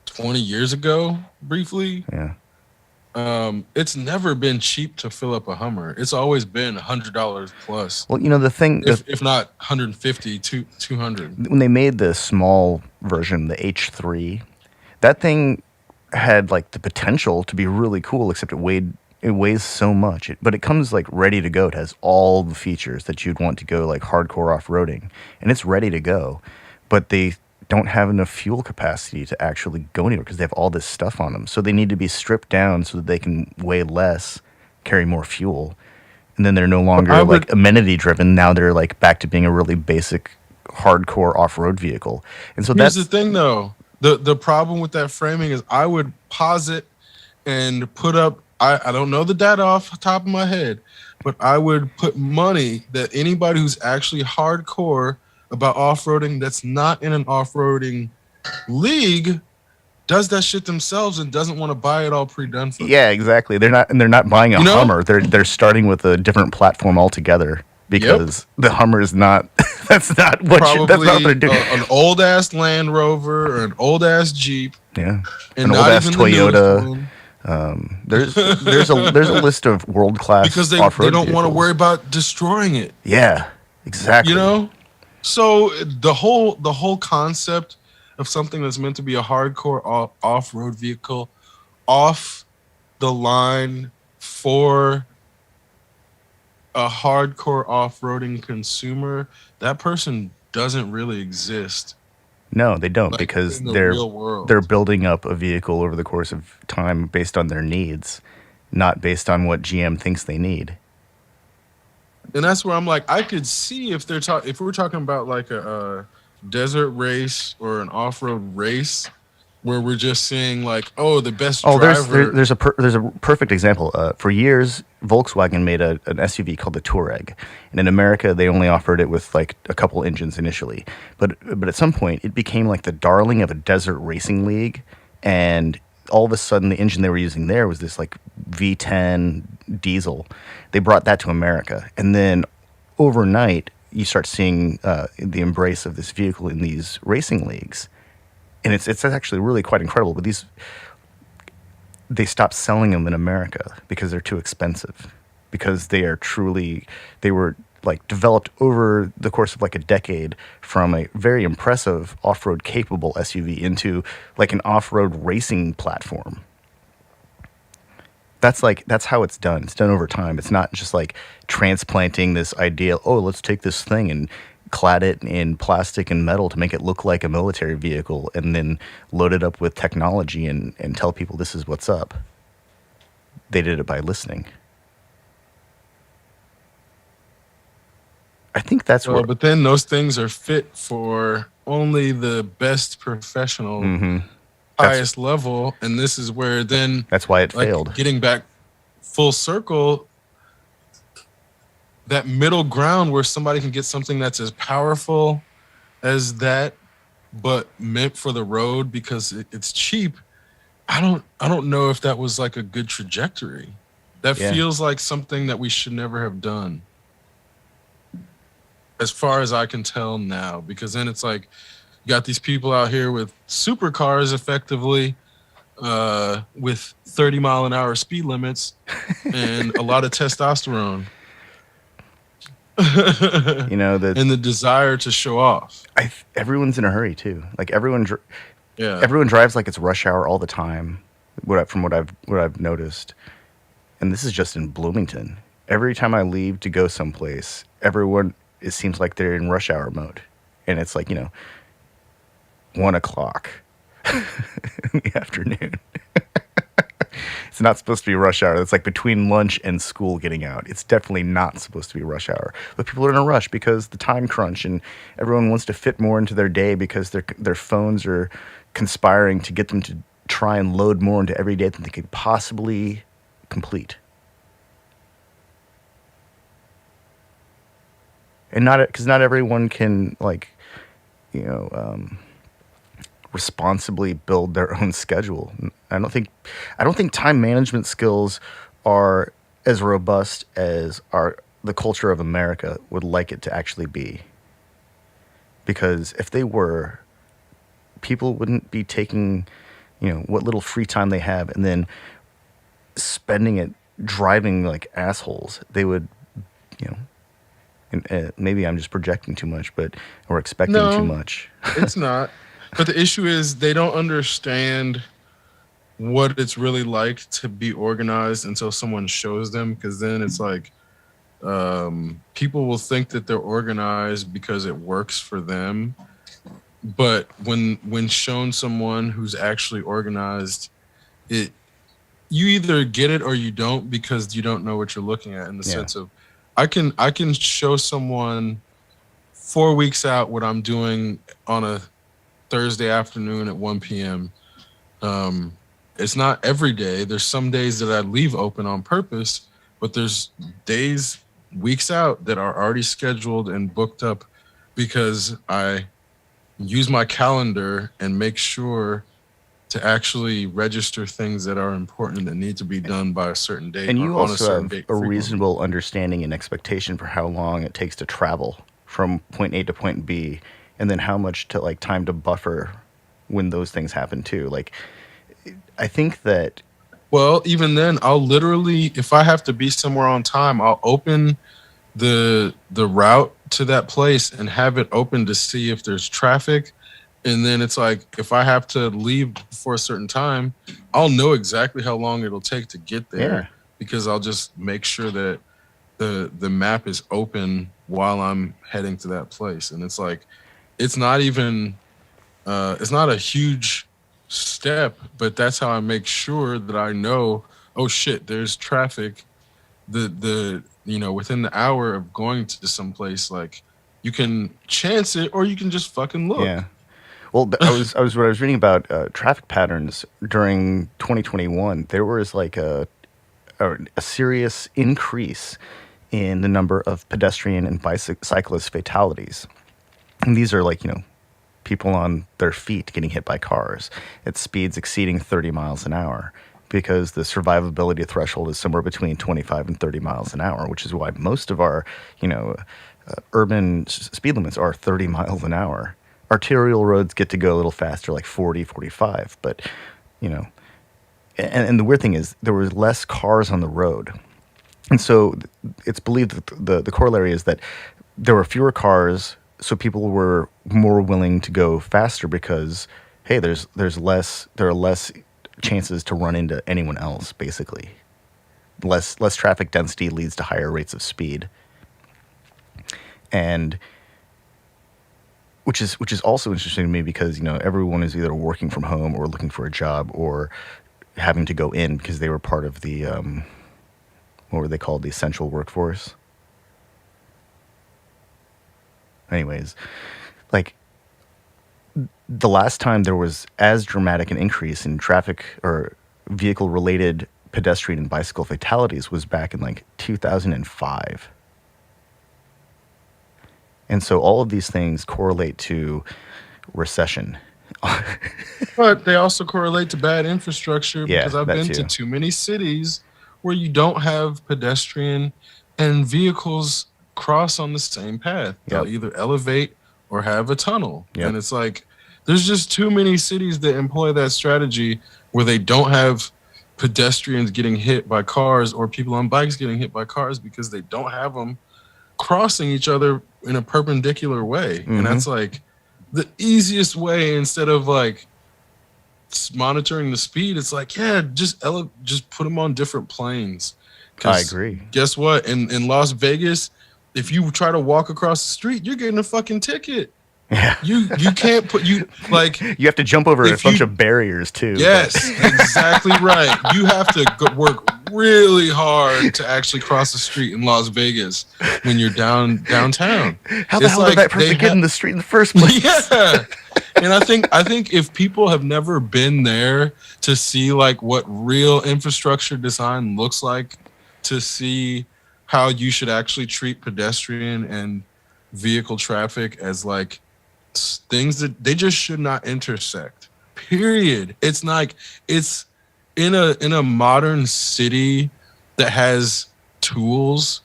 20 years ago, briefly. Yeah. It's never been cheap to fill up a Hummer. It's always been $100 plus. Well, the thing, if not 150, 200. When they made the small version, the H3, that thing had like the potential to be really cool, except it weighs so much. But it comes like ready to go. It has all the features that you'd want to go like hardcore off-roading, and it's ready to go. But they don't have enough fuel capacity to actually go anywhere because they have all this stuff on them. So they need to be stripped down so that they can weigh less, carry more fuel. And then they're no longer like amenity driven. Now they're like back to being a really basic hardcore off-road vehicle. And so here's the thing though. The problem with that framing is I would posit and put up, I don't know the data off the top of my head, but I would put money that anybody who's actually hardcore about off-roading that's not in an off-roading league does that shit themselves and doesn't want to buy it all pre-done for them. Yeah, exactly. They're not buying a Hummer. They're starting with a different platform altogether because the Hummer is not that's not what they're doing. An old ass Land Rover or an old ass Jeep. Yeah. And an old ass Toyota. There's a list of world class because they don't want to worry about destroying it. Yeah, exactly. So the whole concept of something that's meant to be a hardcore off-road vehicle, off the line for a hardcore off-roading consumer, that person doesn't really exist No, they don't, like because in the they're real they're world. building up a vehicle over the course of time based on their needs, not based on what GM thinks they need. And that's where I'm like, I could see if if we're talking about like a desert race or an off-road race where we're just seeing like, oh, the best Oh, driver. there's a perfect example. For years, Volkswagen made an SUV called the Touareg, and in America they only offered it with like a couple engines initially. But at some point, it became like the darling of a desert racing league, and all of a sudden, the engine they were using there was this like V10 diesel. They brought that to America, and then overnight, you start seeing the embrace of this vehicle in these racing leagues, and it's actually really quite incredible. But these they stopped selling them in America because they're too expensive. Because they were like developed over the course of like a decade from a very impressive off-road capable SUV into like an off-road racing platform. That's how it's done. It's done over time. It's not just like transplanting this idea, oh, let's take this thing and clad it in plastic and metal to make it look like a military vehicle and then load it up with technology and tell people this is what's up. They did it by listening. I think that's where. Well, but then those things are fit for only the best professional, Hmm. That's highest level, and this is where then, that's why it like failed. getting back full circle, that middle ground where somebody can get something that's as powerful as that, but meant for the road because it's cheap. I don't know if that was like a good trajectory. That Yeah. feels like something that we should never have done, as far as I can tell now, because then it's like you got these people out here with supercars effectively, with 30-mile-an-hour speed limits and a lot of testosterone You know that and the desire to show off. everyone's in a hurry too. Like Yeah. everyone drives like it's rush hour all the time. From what I've noticed, and this is just in Bloomington. Every time I leave to go someplace, everyone it seems like they're in rush hour mode, and it's like 1 o'clock in the afternoon. It's not supposed to be rush hour. It's like between lunch and school getting out. It's definitely not supposed to be rush hour. But people are in a rush because the time crunch and everyone wants to fit more into their day because their phones are conspiring to get them to try and load more into every day than they could possibly complete. And not because not everyone can you know um, responsibly build their own schedule. I don't think time management skills are as robust as the culture of America would like it to actually be. Because if they were, people wouldn't be taking, what little free time they have and then spending it driving like assholes. They would, you know, and maybe I'm just projecting too much, or expecting too No, much. it's not. But the issue is they don't understand what it's really like to be organized until someone shows them, because then it's like, people will think that they're organized because it works for them, but when shown someone who's actually organized, it you either get it or you don't, because you don't know what you're looking at, in the Yeah. sense of I can show someone 4 weeks out what I'm doing on a Thursday afternoon at 1 p.m. Um, it's not every day. There's some days that I leave open on purpose, but there's days, weeks out, that are already scheduled and booked up because I use my calendar and make sure to actually register things that are important that need to be done by a certain date And or you on a also certain have date a frequently. reasonable understanding and expectation for how long it takes to travel from point A to point B, and then how much to time to buffer when those things happen too. Like, I think that. Well, even then, I'll literally, if I have to be somewhere on time, I'll open the route to that place and have it open to see if there's traffic. And then it's like, if I have to leave before a certain time, I'll know exactly how long it'll take to get Yeah. there. because I'll just make sure that the map is open while I'm heading to that place. And it's like it's not even it's not a huge step, but that's how I make sure that I know, oh shit, there's traffic. The within the hour of going to someplace, like you can chance it or you can just fucking look. Yeah. Well, when I was reading about traffic patterns during 2021, there was like a serious increase in the number of pedestrian and cyclist fatalities. And these are like, people on their feet getting hit by cars at speeds exceeding 30 miles an hour, because the survivability threshold is somewhere between 25 and 30 miles an hour, which is why most of our, urban speed limits are 30 miles an hour. Arterial roads get to go a little faster, like 40, 45. But, you know, and the weird thing is there were less cars on the road. And so it's believed that the corollary is that there were fewer cars, so people were more willing to go faster because, hey, there are less chances to run into anyone else, basically. Less traffic density leads to higher rates of speed. And which is also interesting to me because, everyone is either working from home or looking for a job or having to go in because they were part of the what were they called? The essential workforce. Anyways, like the last time there was as dramatic an increase in traffic or vehicle related pedestrian and bicycle fatalities was back in like 2005. And so all of these things correlate to recession. But they also correlate to bad infrastructure, Yeah, because I've that been to too. too many cities where you don't have pedestrian and vehicles cross on the same path. They'll Yep. either elevate or have a tunnel. Yep. And it's like there's just too many cities that employ that strategy where they don't have pedestrians getting hit by cars or people on bikes getting hit by cars because they don't have them crossing each other in a perpendicular way. And Mm-hmm. that's like the easiest way, instead of like monitoring the speed. It's like, yeah, just put them on different planes. I Because agree. guess what? In Las Vegas, if you try to walk across the street, you're getting a fucking ticket. Yeah. You can't put you like You have to jump over a if bunch you of barriers too. yes, exactly right. You have to work really hard to actually cross the street in Las Vegas when you're downtown. How the It's hell did like that person get in the street in the first place? yeah. And I think if people have never been there to see like what real infrastructure design looks like, to see how you should actually treat pedestrian and vehicle traffic as like things that they just should not intersect. Period. It's like it's in a modern city that has tools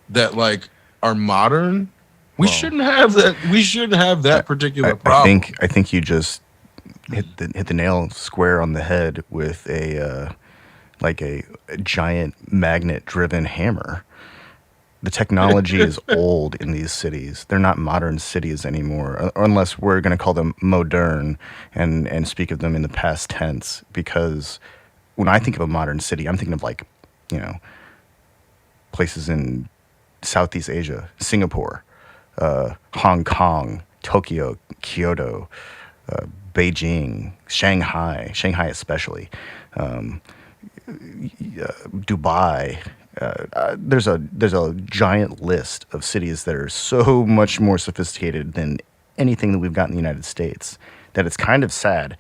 that like are modern. We Well, shouldn't have that. We shouldn't have that particular I problem. think you just hit the nail square on the head with a like a giant magnet driven hammer. The technology is old in these cities. They're not modern cities anymore, unless we're going to call them modern and speak of them in the past tense. Because when I think of a modern city, I'm thinking of like, you know, places in Southeast Asia, Singapore, Hong Kong, Tokyo, Kyoto, Beijing, Shanghai especially, Dubai. There's a giant list of cities that are so much more sophisticated than anything that we've got in the United States that it's kind of sad.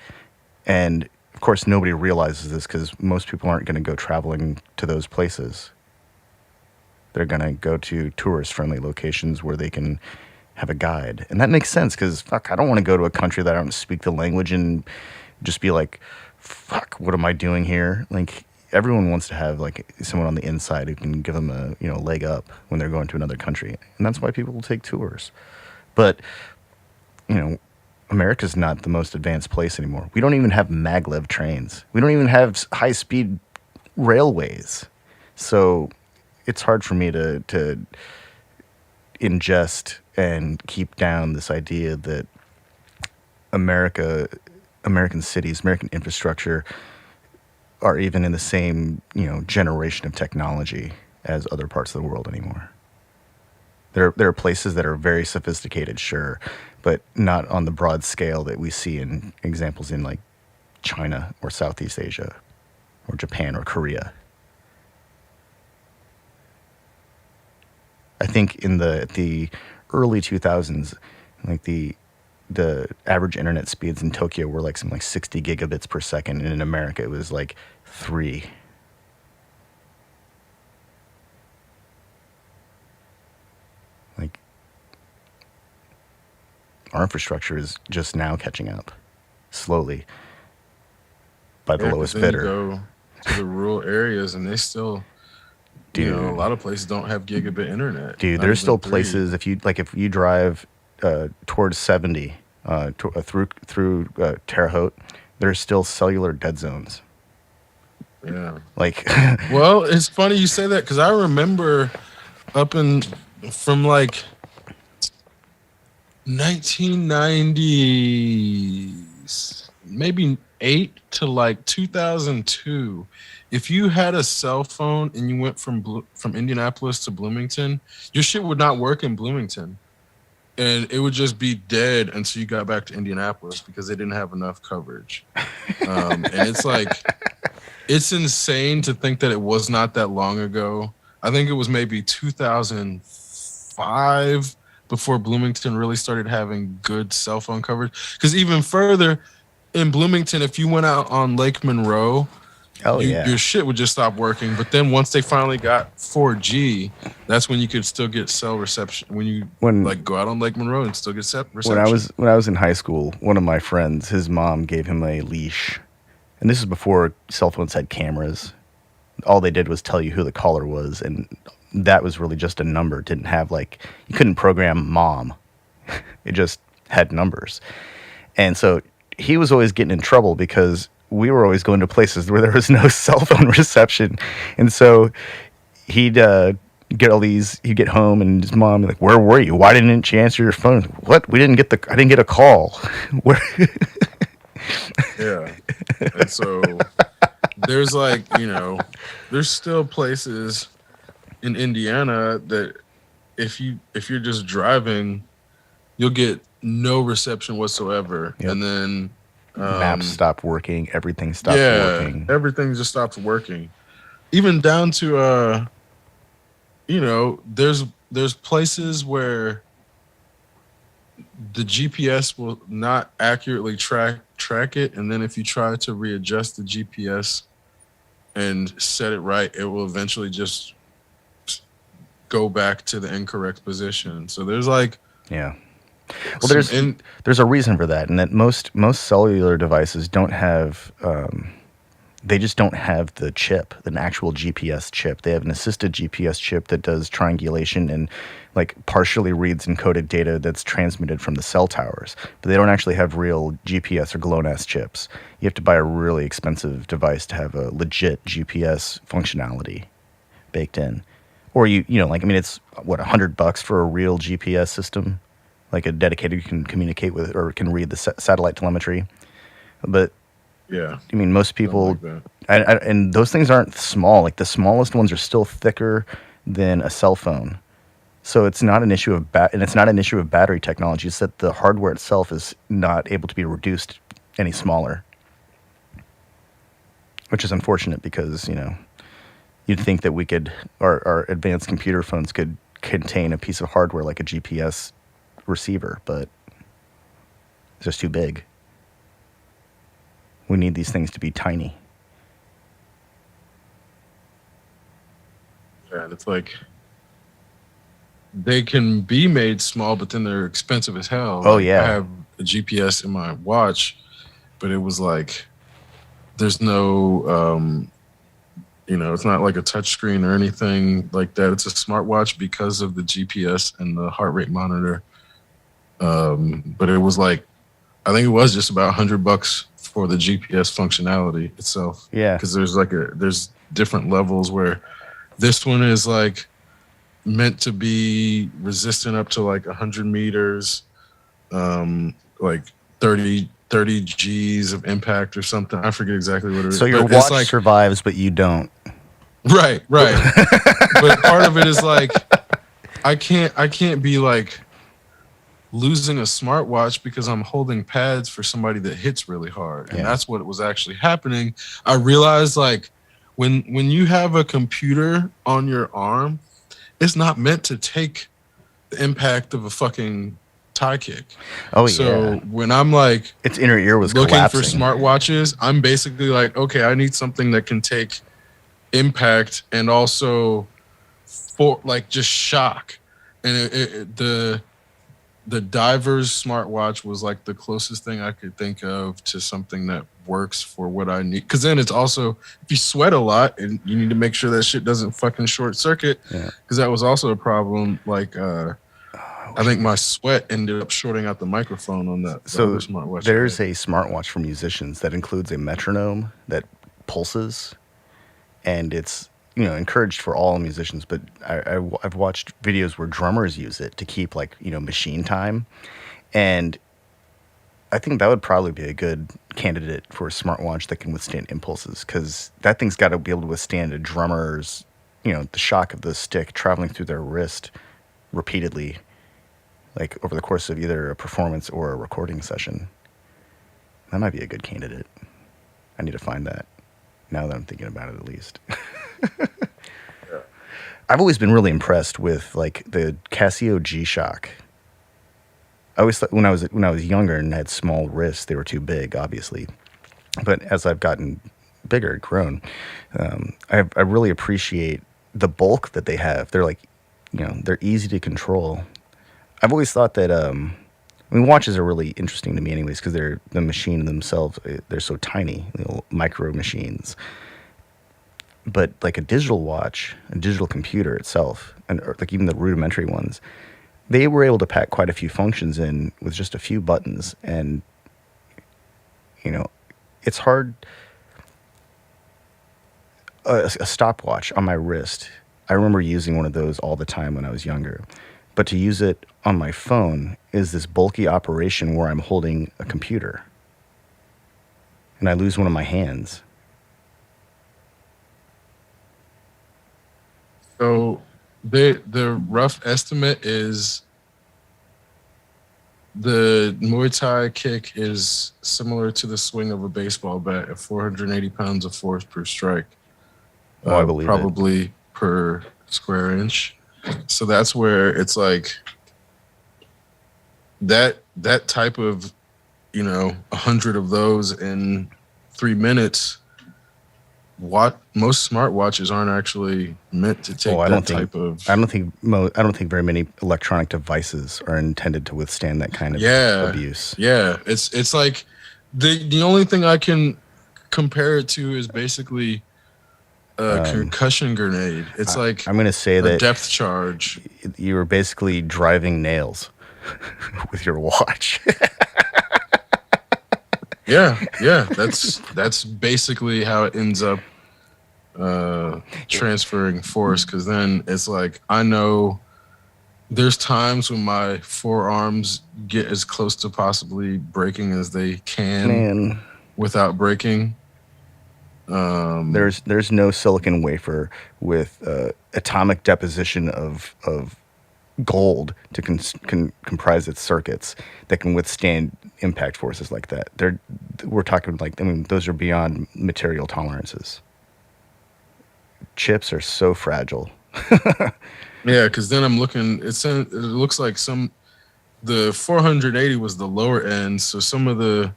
And of course, nobody realizes this because most people aren't going to go traveling to those places. They're going to go to tourist-friendly locations where they can have a guide. And that makes sense because, fuck, I don't want to go to a country that I don't speak the language and just be like, fuck, what am I doing here? Like, everyone wants to have, like, someone on the inside who can give them a, leg up when they're going to another country. And that's why people will take tours. But, America's not the most advanced place anymore. We don't even have maglev trains. We don't even have high-speed railways. So it's hard for me to ingest and keep down this idea that American cities, American infrastructure are even in the same, generation of technology as other parts of the world anymore. There are places that are very sophisticated, sure, but not on the broad scale that we see in examples in like China or Southeast Asia or Japan or Korea. I think in the early 2000s, like the average internet speeds in Tokyo were like something like 60 gigabits per second, and in America it was like 3. Like our infrastructure is just now catching up, slowly, by the Yeah, because lowest then you bidder. go to the rural areas and they still, a Dude, lot of places don't have gigabit internet, dude, not there's even still 3. places if you drive towards 70 through Terre Haute, there's still cellular dead zones. Yeah. Like, Well, it's funny you say that because I remember up in from like 1990s, maybe 8 to like 2002. If you had a cell phone and you went from Indianapolis to Bloomington, your shit would not work in Bloomington, and it would just be dead until you got back to Indianapolis because they didn't have enough coverage. And it's like it's insane to think that it was not that long ago. I think it was maybe 2005 before Bloomington really started having good cell phone coverage. Because even further in Bloomington, if you went out on Lake Monroe, oh your yeah. shit would just stop working. But then once they finally got 4G, that's when you could still get cell reception. When you When like go out on Lake Monroe and still get when I reception. was when I was in high school, one of my friends, his mom gave him a leash, and this is before cell phones had cameras. All they did was tell you who the caller was, and that was really just a number. It didn't have like you couldn't program mom. It just had numbers, and so he was always getting in trouble because we were always going to places where there was no cell phone reception, and so he'd get all these. He'd get home, and his mom would be like, "Where were you? Why didn't you answer your phone? What? We didn't get the. I didn't get a call. Where?" Yeah. And so there's like, there's still places in Indiana that if you're just driving, you'll get no reception whatsoever. Yep. And then Maps stopped working. Everything stopped yeah, working. everything just stops working. Even down to there's places where the GPS will not accurately track it, and then if you try to readjust the GPS and set it right, it will eventually just go back to the incorrect position. So there's like Yeah. Well, some in there's a reason for that, and that most cellular devices don't have they just don't have the chip, an actual GPS chip. They have an assisted GPS chip that does triangulation and like partially reads encoded data that's transmitted from the cell towers, but they don't actually have real GPS or GLONASS chips. You have to buy a really expensive device to have a legit GPS functionality baked in, or like I mean, it's what $100 for a real GPS system, like a dedicated can communicate with or can read the satellite telemetry, but yeah, I mean, most something people, like that. and those things aren't small. Like the smallest ones are still thicker than a cell phone. So it's not an issue of and it's not an issue of battery technology. It's that the hardware itself is not able to be reduced any smaller, which is unfortunate because you'd think that we could our advanced computer phones could contain a piece of hardware like a GPS receiver, but it's just too big. We need these things to be tiny. Yeah, and it's like they can be made small, but then they're expensive as hell. Oh Like I yeah. have a GPS in my watch, but it was like there's no it's not like a touch screen or anything like that. It's a smartwatch because of the GPS and the heart rate monitor. But it was like I think it was just about $100 for the GPS functionality itself. Yeah. Because there's different levels where this one is like meant to be resistant up to like 100 meters, like 30 30 G's of impact or something. I forget exactly what it is. So your But it's watch like survives, but you don't. right, right. But part of it is like I can't be like losing a smartwatch because I'm holding pads for somebody that hits really hard. And Yeah. that's what was actually happening. I realized like when you have a computer on your arm, it's not meant to take the impact of a fucking tie kick. Oh yeah. So when I'm like Its inner ear was looking for collapsing. smartwatches, I'm basically like, okay, I need something that can take impact and also for like just shock. And the diver's smartwatch was like the closest thing I could think of to something that works for what I need. Because then it's also if you sweat a lot and you need to make sure that shit doesn't fucking short circuit. Yeah. Because that was also a problem. Like I think my sweat ended up shorting out the microphone on the So other smartwatch. there's a smartwatch for musicians that includes a metronome that pulses, and it's encouraged for all musicians. But I've watched videos where drummers use it to keep like machine time, and I think that would probably be a good candidate for a smartwatch that can withstand impulses, because that thing's got to be able to withstand a drummer's the shock of the stick traveling through their wrist repeatedly, like over the course of either a performance or a recording session. That might be a good candidate. I need to find that now that I'm thinking about it, at least. I've always been really impressed with like the Casio G-Shock. I always thought when I was younger and had small wrists, they were too big, obviously. But as I've gotten bigger, grown, I really appreciate the bulk that they have. They're like, they're easy to control. I've always thought that watches are really interesting to me anyways, because they're the machine themselves. They're so tiny, little micro machines. But like a digital watch, a digital computer itself, or like even the rudimentary ones, they were able to pack quite a few functions in with just a few buttons. And it's hard. A stopwatch on my wrist, I remember using one of those all the time when I was younger. But to use it on my phone is this bulky operation where I'm holding a computer. And I lose one of my hands. So the rough estimate is the Muay Thai kick is similar to the swing of a baseball bat at 480 pounds of force per strike. Oh, I believe probably per square inch. So that's where it's like that type of 100 of those in 3 minutes. Most smartwatches aren't actually meant to take that type of. I don't think very many electronic devices are intended to withstand that kind of abuse. Yeah, it's like the only thing I can compare it to is basically a concussion grenade. It's like I'm going to say that depth charge. You were basically driving nails with your watch. Yeah. That's basically how it ends up transferring force. Because then it's like I know there's times when my forearms get as close to possibly breaking as they can without breaking. There's no silicon wafer with atomic deposition of gold to comprise its circuits that can withstand impact forces like that. We're talking those are beyond material tolerances. Chips are so fragile. Yeah, because then I'm looking. It looks like the 480 was the lower end, so some of the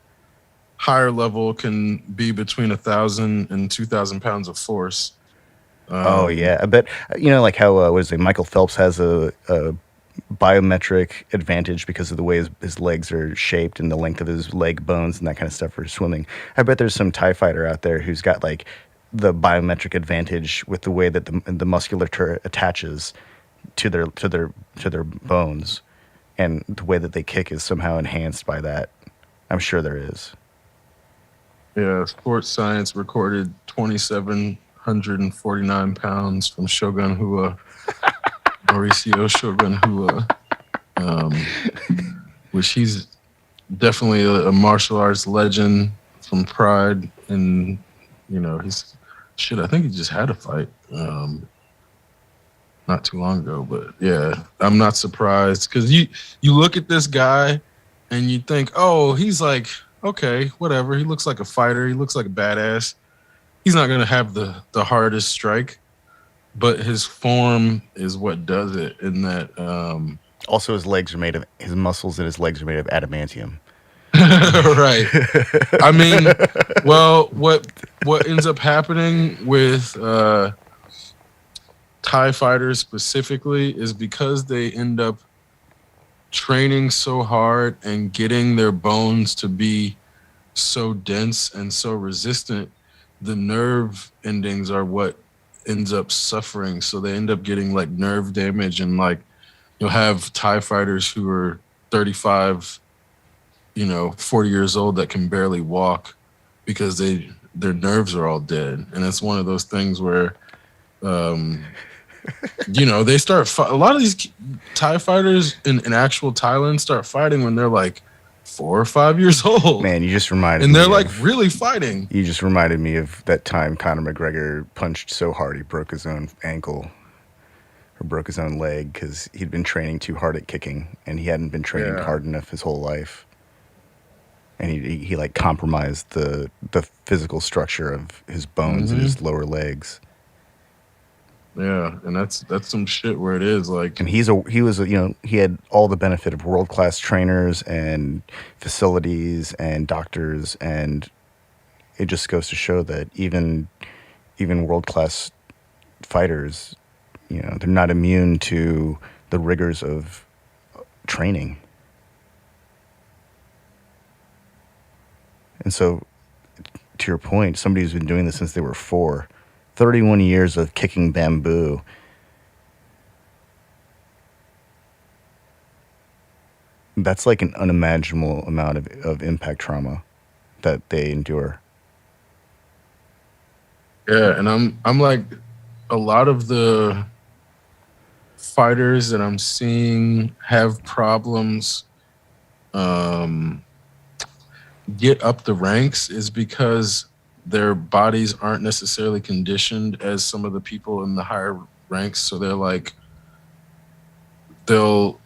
higher level can be between 1,000 and 2,000 pounds of force. Oh yeah, I bet like how Michael Phelps has a biometric advantage because of the way his legs are shaped and the length of his leg bones and that kind of stuff for swimming. I bet there's some TIE fighter out there who's got like the biometric advantage with the way that the musculature attaches to their bones, and the way that they kick is somehow enhanced by that. I'm sure there is. Yeah, Sports Science recorded 2,749 pounds from Shogun Hua, Mauricio Shogun Hua, which he's definitely a martial arts legend from Pride, and he's shit. I think he just had a fight not too long ago, but yeah, I'm not surprised because you look at this guy and you think, oh, he's like okay, whatever. He looks like a fighter. He looks like a badass. He's not gonna have the hardest strike, but his form is what does it. In that, Also, his muscles and his legs are made of adamantium. right. I mean, well, what ends up happening with Thai fighters specifically is because they end up training so hard and getting their bones to be so dense and so resistant, the nerve endings are what ends up suffering. So they end up getting like nerve damage, and like you'll have Thai fighters who are 35, 40 years old that can barely walk because their nerves are all dead. And it's one of those things where um they a lot of these Thai fighters in actual Thailand start fighting when they're like 4 or 5 years old. Man, you just reminded And me they're like of really fighting. you just reminded me of that time Conor McGregor punched so hard he broke his own ankle or broke his own leg because he'd been training too hard at kicking and he hadn't been training Yeah. hard enough his whole life. And he like compromised the physical structure of his bones and Hmm. his lower legs. Yeah, and that's some shit where it is like, And he had all the benefit of world class trainers and facilities and doctors, and it just goes to show that even world class fighters, they're not immune to the rigors of training. And so, to your point, somebody who's been doing this since they were 4, 31 years of kicking bamboo. That's like an unimaginable amount of impact trauma that they endure. yeah, and I'm like, a lot of the fighters that I'm seeing have problems um get up the ranks is because their bodies aren't necessarily conditioned as some of the people in the higher ranks. So they're like, they'll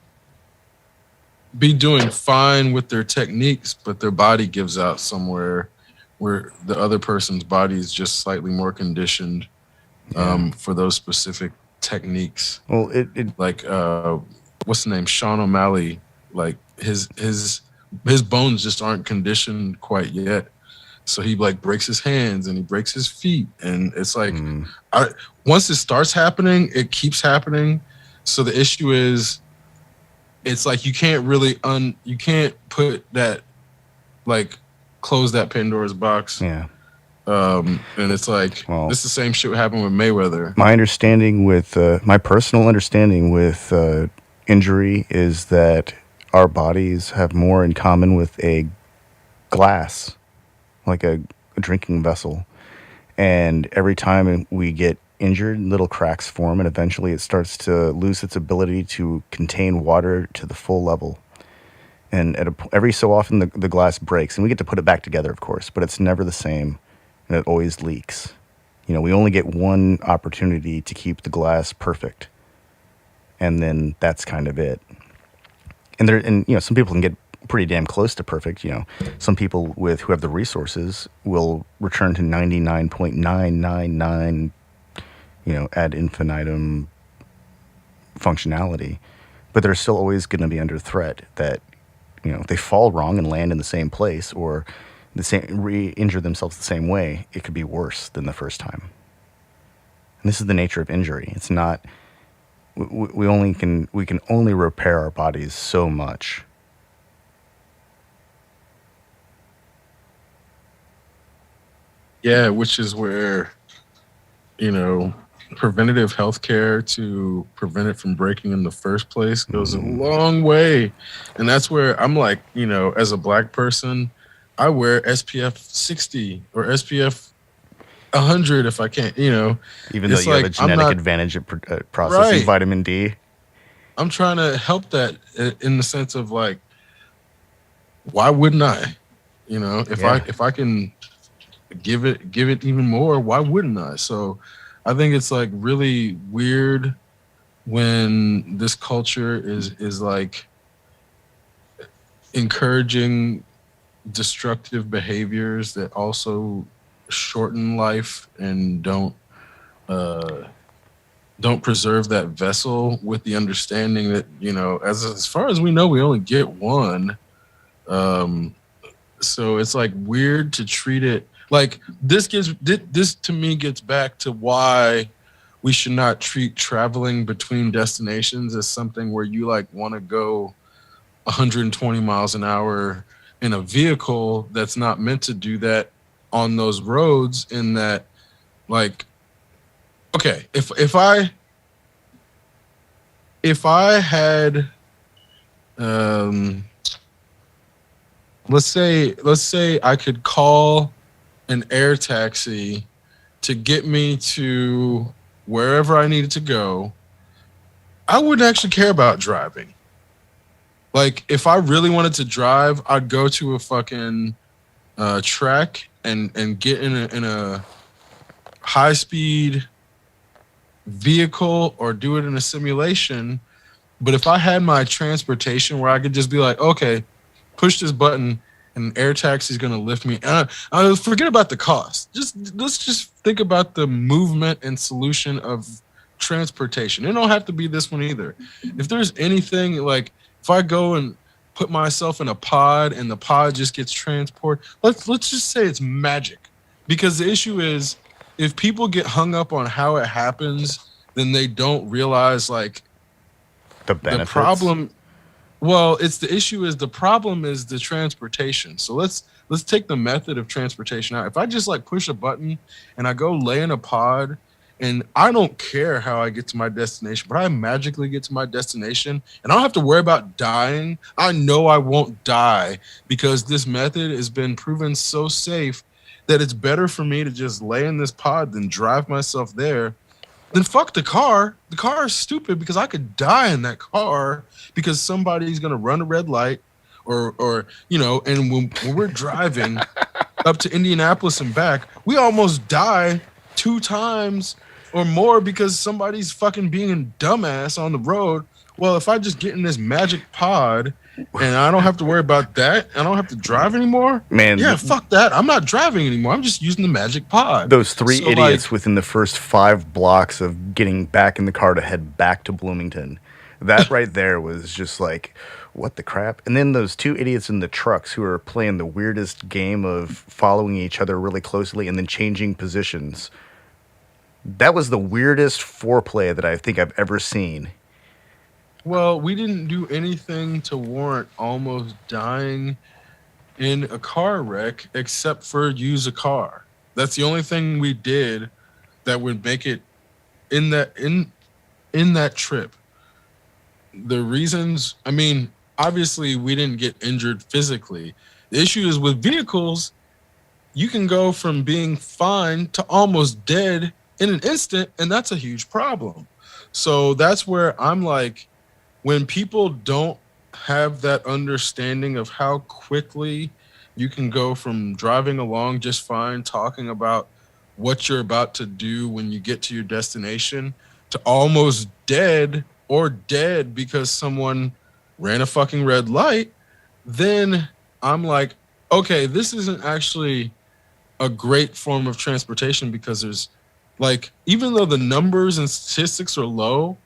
be doing fine with their techniques, but their body gives out somewhere where the other person's body is just slightly more conditioned Yeah. for those specific techniques. Well, it Like what's the name? Sean O'Malley. Like his bones just aren't conditioned quite yet. So he like breaks his hands and he breaks his feet. And it's like mm, I once it starts happening, it keeps happening. So the issue is it's like you can't really you can't put that like close that Pandora's box. yeah. And it's like Well, this is the same shit happened with Mayweather. my personal understanding with injury is that our bodies have more in common with a glass, like a drinking vessel. And every time we get injured, little cracks form, and eventually it starts to lose its ability to contain water to the full level. And every so often, the glass breaks, and we get to put it back together, of course, but it's never the same, and it always leaks. We only get one opportunity to keep the glass perfect, and then that's kind of it. And some people can get pretty damn close to perfect. Some people who have the resources will return to 99.999, ad infinitum functionality, but they're still always going to be under threat that they fall wrong and land in the same place, or re-injure themselves the same way. It could be worse than the first time. And this is the nature of injury. It's not we can only repair our bodies so much. Yeah, which is where, you know, preventative healthcare to prevent it from breaking in the first place goes a Mm, long way. And that's where I'm like, as a black person, I wear SPF 60 or SPF 100 if I can't. even though It's you have a like I'm genetic not advantage at processing right. vitamin D. I'm trying to help that in the sense of like why wouldn't I? If I Yeah. if I can give it even more, why wouldn't I? So I think it's like really weird when this culture is like encouraging destructive behaviors that also shorten life and uh don't preserve that vessel with the understanding that as far as we know we only get one. um so it's like weird to treat it like this to me gets back to why we should not treat traveling between destinations as something where you like want to go 120 miles an hour in a vehicle that's not meant to do that on those roads. In that, like, okay, if I had um let's say I could call an air taxi to get me to wherever I needed to go, I wouldn't actually care about driving. Like, if I really wanted to drive, I'd go to a fucking track and get in a high speed vehicle or do it in a simulation. But if I had my transportation where I could just be like, okay, push this button and an air taxi is going to lift me. I forget about the cost. Let's just think about the movement and solution of transportation. It don't have to be this one either. If there's anything like, if I go and put myself in a pod and the pod just gets transported, let's just say it's magic. Because the issue is, if people get hung up on how it happens, then they don't realize like The the benefits. problem. Well, it's the issue is the problem is the transportation. So let's take the method of transportation out. If I just like push a button and I go lay in a pod and I don't care how I get to my destination, but I magically get to my destination and I don't have to worry about dying. I know I won't die because this method has been proven so safe that it's better for me to just lay in this pod than drive myself there. Then fuck the car. The car is stupid because I could die in that car because somebody's gonna run a red light, or. And when we're driving up to Indianapolis and back, we almost die 2 times or more because somebody's fucking being a dumbass on the road. Well, if I just get in this magic pod and I don't have to worry about that, I don't have to drive anymore. Man, Yeah, fuck that. I'm not driving anymore. I'm just using the magic pod. those three So like, idiots within the first 5 blocks of getting back in the car to head back to Bloomington. That right there was just like, what the crap? And then those two idiots in the trucks who are playing the weirdest game of following each other really closely and then changing positions. That was the weirdest foreplay that I think I've ever seen. well, we didn't do anything to warrant almost dying in a car wreck except for use a car. That's the only thing we did that would make it in that trip. The reasons, I mean, obviously we didn't get injured physically. The issue is with vehicles, you can go from being fine to almost dead in an instant, and that's a huge problem. So that's where I'm like, when people don't have that understanding of how quickly you can go from driving along just fine, talking about what you're about to do when you get to your destination, to almost dead or dead because someone ran a fucking red light, then I'm like, okay, this isn't actually a great form of transportation because there's like, even though the numbers and statistics are low,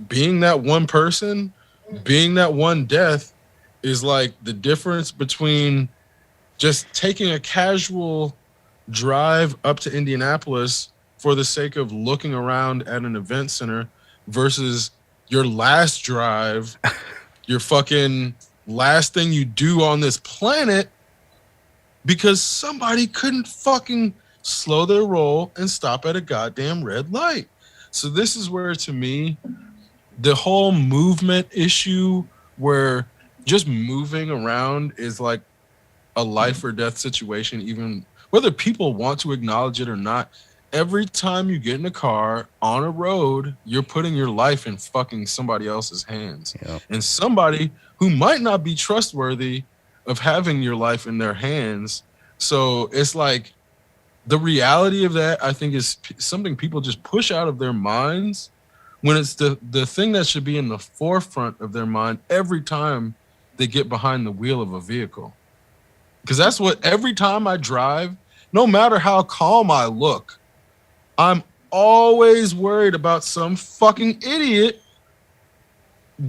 being that one person, being that one death is like the difference between just taking a casual drive up to Indianapolis for the sake of looking around at an event center versus your last drive, your fucking last thing you do on this planet because somebody couldn't fucking slow their roll and stop at a goddamn red light. So this is where, to me, the whole movement issue, where just moving around is like a life or death situation, even whether people want to acknowledge it or not. Every time you get in a car on a road, you're putting your life in fucking somebody else's hands. Yeah. And somebody who might not be trustworthy of having your life in their hands. So it's like the reality of that, I think, is something people just push out of their minds when it's the thing that should be in the forefront of their mind every time they get behind the wheel of a vehicle. Because that's what every time I drive, no matter how calm I look, I'm always worried about some fucking idiot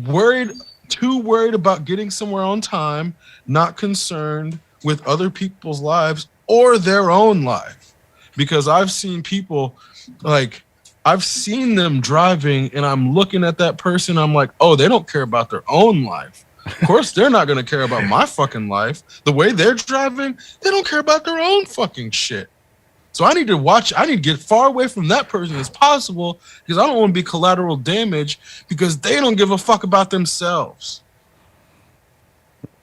worried too worried about getting somewhere on time, not concerned with other people's lives or their own life. Because I've seen people like I've seen them driving and I'm looking at that person, I'm like, "Oh, they don't care about their own life. Of course they're not going to care about my fucking life. The way they're driving, they don't care about their own fucking shit." So I need to get far away from that person as possible because I don't want to be collateral damage because they don't give a fuck about themselves.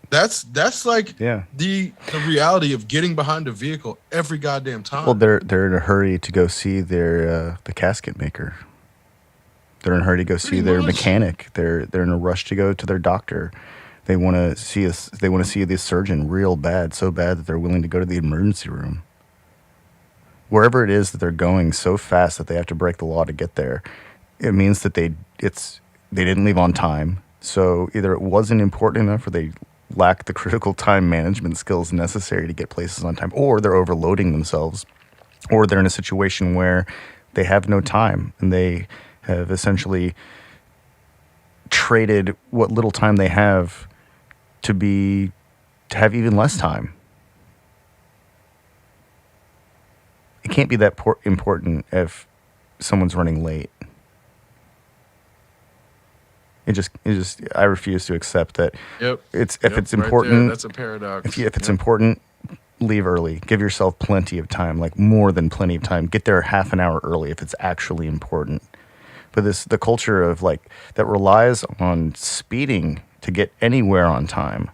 That's like the reality of getting behind a vehicle every goddamn time. Well, they're in a hurry to go see their the casket maker. They're in a hurry to go see their mechanic. They're in a rush to go to their doctor. They want to see us. They want to see the surgeon real bad, so bad that they're willing to go to the emergency room. Wherever it is that they're going so fast that they have to break the law to get there, it means that they didn't leave on time. So either it wasn't important enough or they lack the critical time management skills necessary to get places on time, or they're overloading themselves, or they're in a situation where they have no time and they have essentially traded what little time they have to have even less time. It can't be that important if someone's running late. I refuse to accept that. Yep. It's important. There, that's a paradox. If it's important, leave early. Give yourself plenty of time, like more than plenty of time. Get there half an hour early if it's actually important. But the culture of like that relies on speeding to get anywhere on time.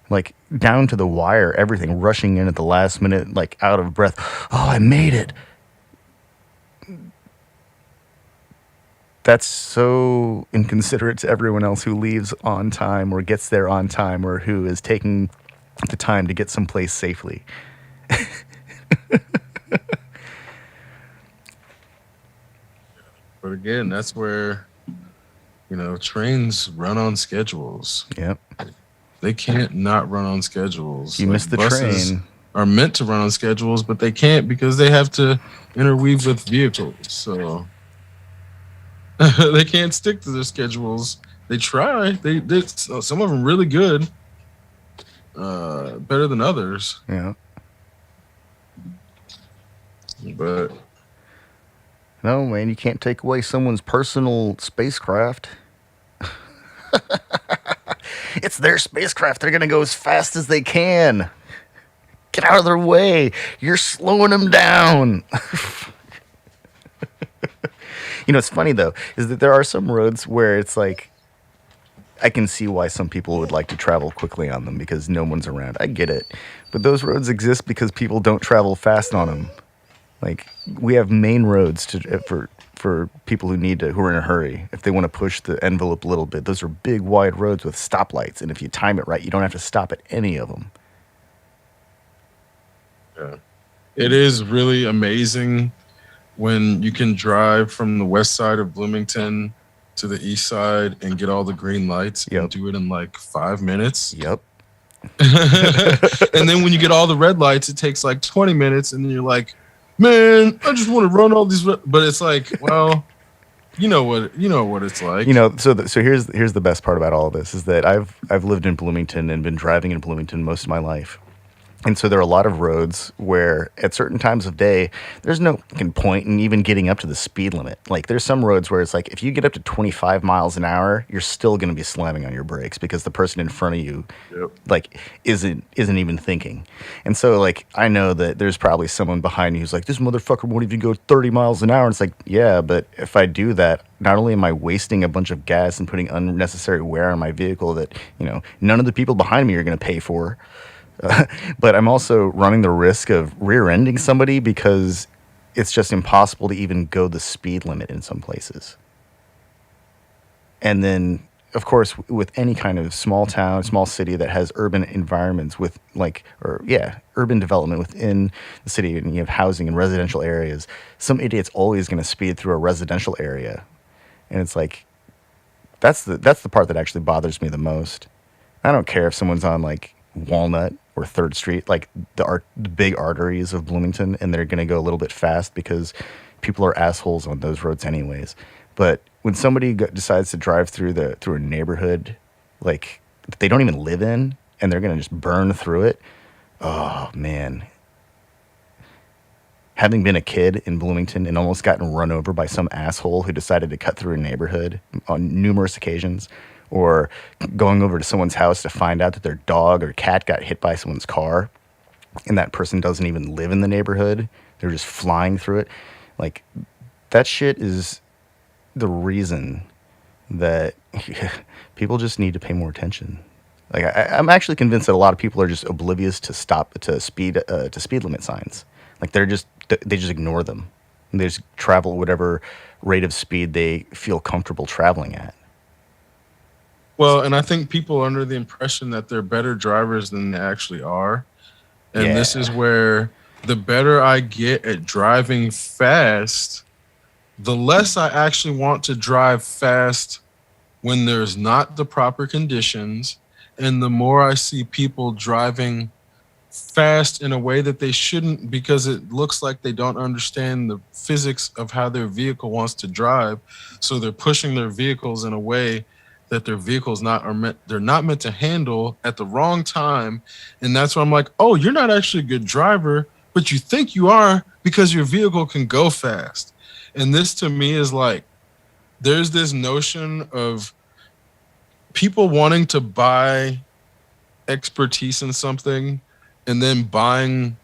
Like down to the wire, everything, rushing in at the last minute, like out of breath. Oh, I made it. That's so inconsiderate to everyone else who leaves on time or gets there on time or who is taking the time to get someplace safely. But again, that's where, trains run on schedules. Yep. They can't not run on schedules. You missed the train. Are meant to run on schedules, but they can't because they have to interweave with vehicles. So they can't stick to their schedules. They try. They some of them really good, better than others. Yeah. But no, man, you can't take away someone's personal spacecraft. It's their spacecraft. They're going to go as fast as they can. Get out of their way. You're slowing them down. It's funny, though, is that there are some roads where it's like, I can see why some people would like to travel quickly on them because no one's around. I get it. But those roads exist because people don't travel fast on them. Like, we have main roads for people who are in a hurry. If they want to push the envelope a little bit, those are big, wide roads with stoplights. And if you time it right, you don't have to stop at any of them. Yeah. It is really amazing when you can drive from the west side of Bloomington to the east side and get all the green lights and do it in like 5 minutes. Yep. And then when you get all the red lights, it takes like 20 minutes. And then you're like, man, I just want to run all these. But it's like, well, you know what it's like. So here's the best part about all of this is that I've lived in Bloomington and been driving in Bloomington most of my life. And so there are a lot of roads where at certain times of day, there's no point in even getting up to the speed limit. Like there's some roads where it's like, if you get up to 25 miles an hour, you're still going to be slamming on your brakes because the person in front of you, isn't even thinking. And so like, I know that there's probably someone behind you who's like, this motherfucker won't even go 30 miles an hour. And it's like, yeah, but if I do that, not only am I wasting a bunch of gas and putting unnecessary wear on my vehicle that, none of the people behind me are going to pay for, but I'm also running the risk of rear-ending somebody because it's just impossible to even go the speed limit in some places. And then of course, with any kind of small town, small city that has urban environments with like, or yeah, urban development within the city, and you have housing and residential areas, some idiot's always going to speed through a residential area, and it's like that's the part that actually bothers me the most. I don't care if someone's on like Walnut or Third Street, like the big arteries of Bloomington, and they're gonna go a little bit fast because people are assholes on those roads anyways. But when somebody decides to drive through a neighborhood like that they don't even live in, and they're gonna just burn through it, oh man. Having been a kid in Bloomington and almost gotten run over by some asshole who decided to cut through a neighborhood on numerous occasions, or going over to someone's house to find out that their dog or cat got hit by someone's car and that person doesn't even live in the neighborhood, they're just flying through it. Like, that shit is the reason that people just need to pay more attention. Like, I'm actually convinced that a lot of people are just oblivious to speed limit signs. Like, they just ignore them. They just travel at whatever rate of speed they feel comfortable traveling at. Well, and I think people are under the impression that they're better drivers than they actually are. And this Yeah, is where the better I get at driving fast, the less I actually want to drive fast when there's not the proper conditions. And the more I see people driving fast in a way that they shouldn't, because it looks like they don't understand the physics of how their vehicle wants to drive. So they're pushing their vehicles in a way that their vehicles they're not meant to handle at the wrong time. And that's why I'm like, oh, you're not actually a good driver, but you think you are because your vehicle can go fast. And this to me is like, there's this notion of people wanting to buy expertise in something and then buying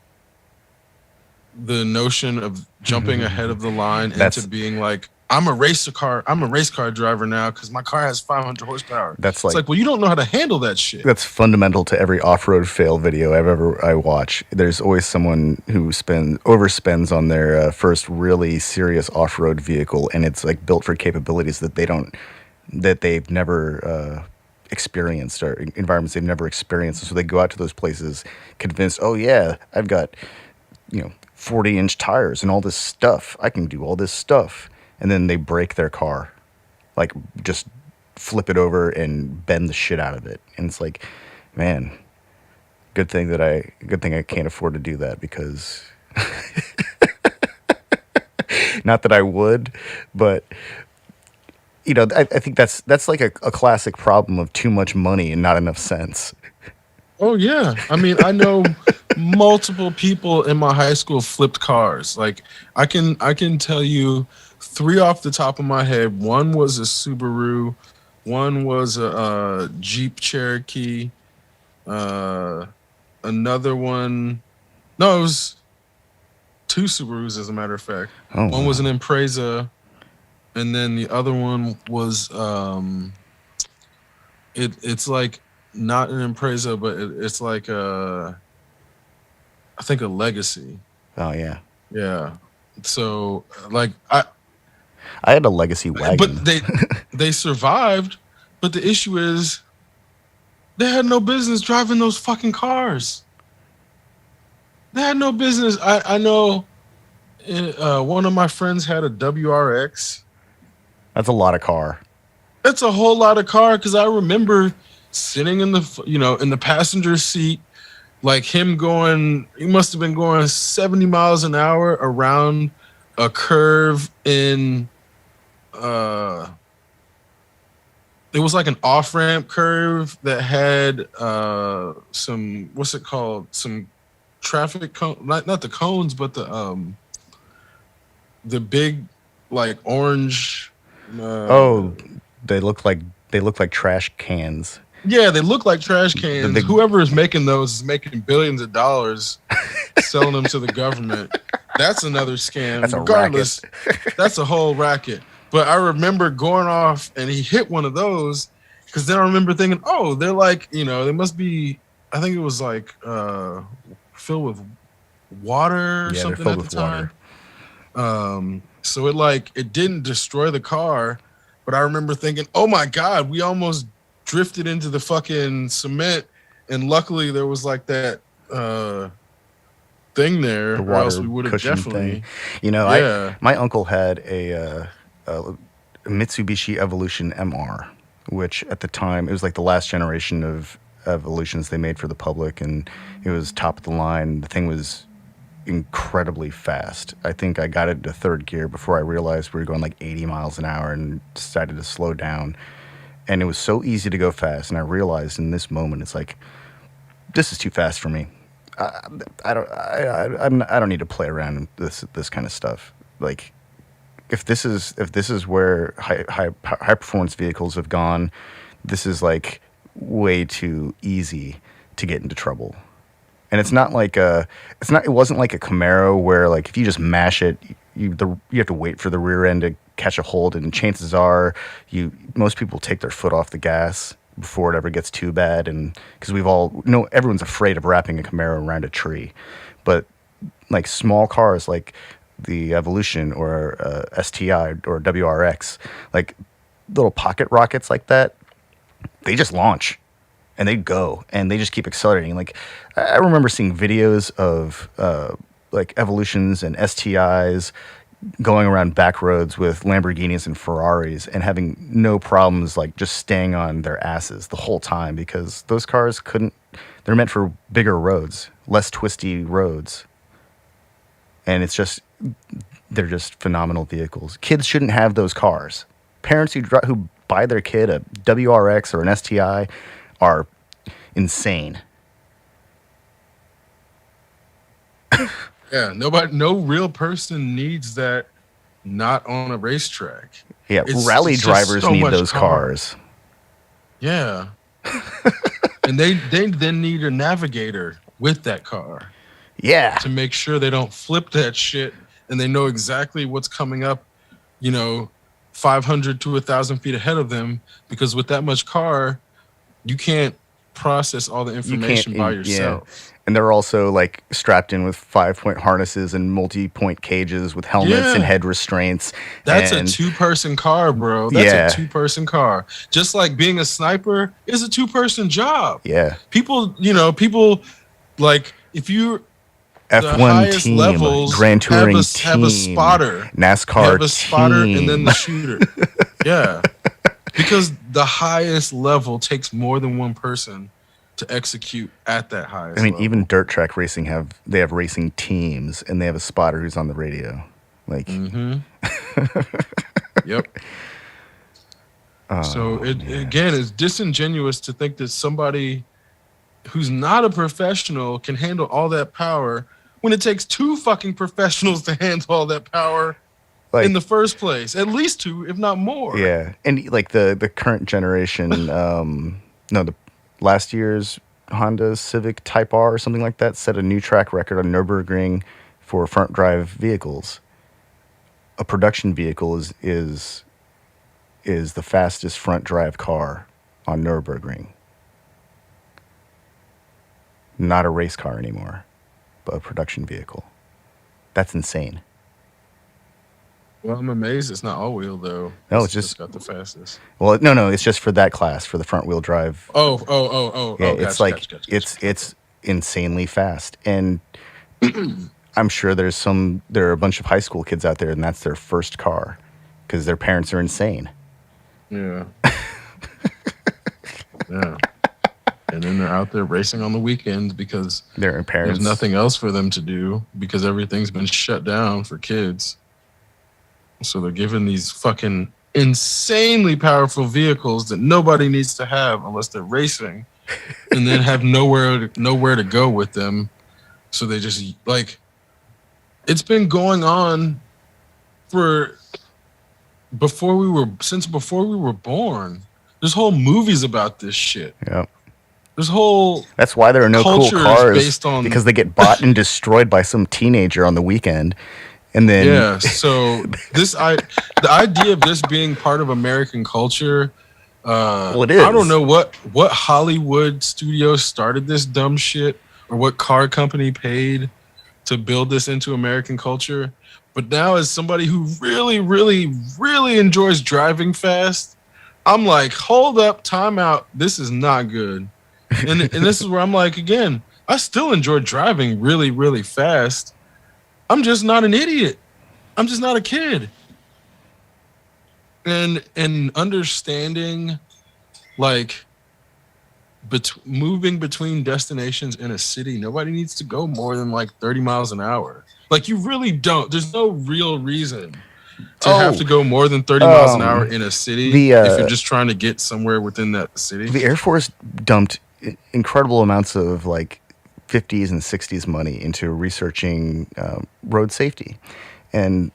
the notion of jumping ahead of the line into that's being like, I'm a race car driver now because my car has 500 horsepower. that's It's like like, well, you don't know how to handle that shit. that's fundamental to every off-road fail video I watch. There's always someone who overspends on their first really serious off-road vehicle, and it's like built for capabilities that they've never experienced, or environments they've never experienced. So they go out to those places convinced, oh yeah, I've got 40-inch tires and all this stuff. I can do all this stuff, and then they break their car, like just flip it over and bend the shit out of it. And it's like, man, good thing I can't afford to do that, because not that I would, but I think that's like a classic problem of too much money and not enough sense. Oh yeah. I mean, I know multiple people in my high school flipped cars. Like I can tell you three off the top of my head. One was a Subaru, one was a Jeep Cherokee, uh another one, no, it was two Subarus as a matter of fact. Oh One was wow, an Impreza, and then the other one was it's like not an Impreza, but it's like I think a Legacy. oh yeah. Yeah. So like I I had a legacy wagon. but they survived, but the issue is they had no business driving those fucking cars. They had no business. I know one of my friends had a WRX. That's a lot of car. That's a whole lot of car because I remember sitting in the passenger seat, like him going. He must have been going 70 miles an hour around a curve in. Uh, it was like an off ramp curve that had some, what's it called, some traffic cone, not the cones, but the big like orange. Uh, Oh, they look like they look like trash cans. Yeah, they look like trash The cans. big Whoever is making those is making billions of dollars selling them to the government. That's another scam. That's a racket. Regardless, that's a whole racket. But I remember going off and he hit one of those, because then I remember thinking, oh, they're like, they must be, I think it was like filled with water or Yeah, they're something filled at the with water. time. So it didn't destroy the car, But I remember thinking, oh my God, we almost drifted into the fucking cement. And luckily there was like that thing The there, or else water we would have cushion thing. definitely, You know, yeah. my uncle had a Mitsubishi Evolution MR, which at the time it was like the last generation of Evolutions they made for the public, and it was top of the line. The thing was incredibly fast. I think I got it to third gear before I realized we were going like 80 miles an hour and decided to slow down. And it was so easy to go fast, and I realized in this moment it's like, this is too fast for me. I don't need to play around with this kind of stuff. Like, if this is where high performance vehicles have gone, this is like way too easy to get into trouble. And it's not like it wasn't like a Camaro where like if you just mash it, you have to wait for the rear end to catch a hold, and chances are most people take their foot off the gas before it ever gets too bad, and because everyone's afraid of wrapping a Camaro around a tree. But like small cars like the Evolution or STI or WRX, like little pocket rockets like that, they just launch and they go and they just keep accelerating. Like I remember seeing videos of like Evolutions and STIs going around back roads with Lamborghinis and Ferraris and having no problems, like just staying on their asses the whole time, because those cars they're meant for bigger roads, less twisty roads. And they're just phenomenal vehicles. Kids shouldn't have those cars. Parents who buy their kid a WRX or an STI are insane. Yeah, no real person needs that, not on a racetrack. Yeah, rally drivers so need much those cars. Yeah. And they then need a navigator with that car. Yeah. To make sure they don't flip that shit, and they know exactly what's coming up, 500 to 1,000 feet ahead of them, because with that much car, you can't process all the information by yourself. Yeah. And they're also like strapped in with 5-point harnesses and multi-point cages with helmets and head restraints. That's a 2-person car, bro. That's a 2-person car. Just like being a sniper is a 2-person job. Yeah. People like, if you F1 team, levels Grand Touring have a spotter, NASCAR have a spotter, team. and then the shooter. Yeah, because the highest level takes more than one person to execute at that highest. I mean, level. even dirt track racing have racing teams, and they have a spotter who's on the radio. Like, Yep. So again, it's disingenuous to think that somebody who's not a professional can handle all that power when it takes 2 fucking professionals to handle all that power in the first place. At least 2, if not more. Yeah. And like the current generation, the last year's Honda Civic Type R or something like that set a new track record on Nürburgring for front drive vehicles. A production vehicle is the fastest front drive car on Nürburgring. Not a race car anymore, but a production vehicle. That's insane. Well, I'm amazed it's not all-wheel, though. No, it's just got the fastest. Well, no, it's just for that class, for the front-wheel drive. Oh. Yeah, Gotcha, it's like gotcha. it's insanely fast, and I'm sure there are a bunch of high school kids out there, and that's their first car because their parents are insane. Yeah. Yeah. And then they're out there racing on the weekends because their parents, there's nothing else for them to do because everything's been shut down for kids. So they're given these fucking insanely powerful vehicles that nobody needs to have unless they're racing, and then have nowhere to go with them. So they just, like, it's been going on since before we were born. There's whole movies about this shit. Yep. That's why there are no cool cars, based on, because they get bought and destroyed by some teenager on the weekend. And then so the idea of this being part of American culture, well, it is. I don't know what Hollywood studio started this dumb shit, or what car company paid to build this into American culture. But now, as somebody who really, really, really enjoys driving fast, I'm like, hold up, time out. This is not good. And this is where I'm like, again, I still enjoy driving really, really fast. I'm just not an idiot. I'm just not a kid. And understanding like moving between destinations in a city, nobody needs to go more than like 30 miles an hour. Like you really don't. There's no real reason to have to go more than 30 miles an hour in a city if you're just trying to get somewhere within that city. The Air Force dumped incredible amounts of like 50s and 60s money into researching road safety. And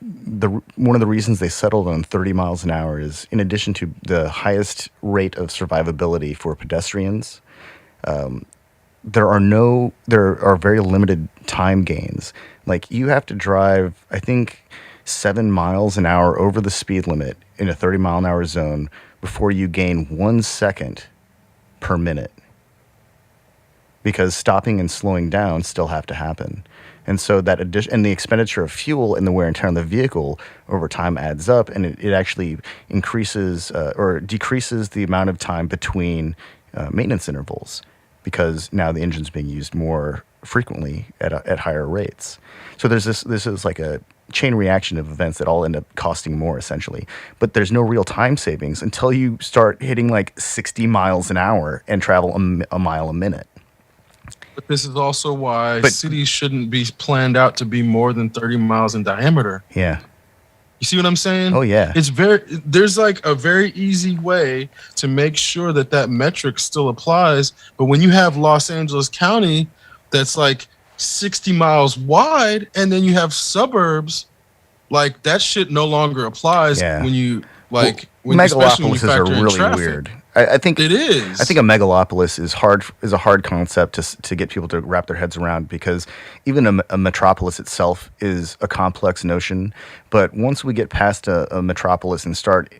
one of the reasons they settled on 30 miles an hour is, in addition to the highest rate of survivability for pedestrians, there are very limited time gains. Like you have to drive, I think, 7 miles an hour over the speed limit in a 30 mile an hour zone before you gain 1 second per minute, because stopping and slowing down still have to happen. And so that addition and the expenditure of fuel and the wear and tear on the vehicle over time adds up, and it actually increases or decreases the amount of time between maintenance intervals, because now the engine's being used more frequently at higher rates. So this is like a chain reaction of events that all end up costing more, essentially. But there's no real time savings until you start hitting like 60 miles an hour and travel a mile a minute. But this is also why cities shouldn't be planned out to be more than 30 miles in diameter. Yeah. You see what I'm saying? Oh, yeah. There's like a very easy way to make sure that metric still applies. But when you have Los Angeles County that's like 60 miles wide, and then you have suburbs, like that shit no longer applies when you like, megalopolises are really weird. I think it is. I think a megalopolis is a hard concept to get people to wrap their heads around, because even a metropolis itself is a complex notion. But once we get past a metropolis and start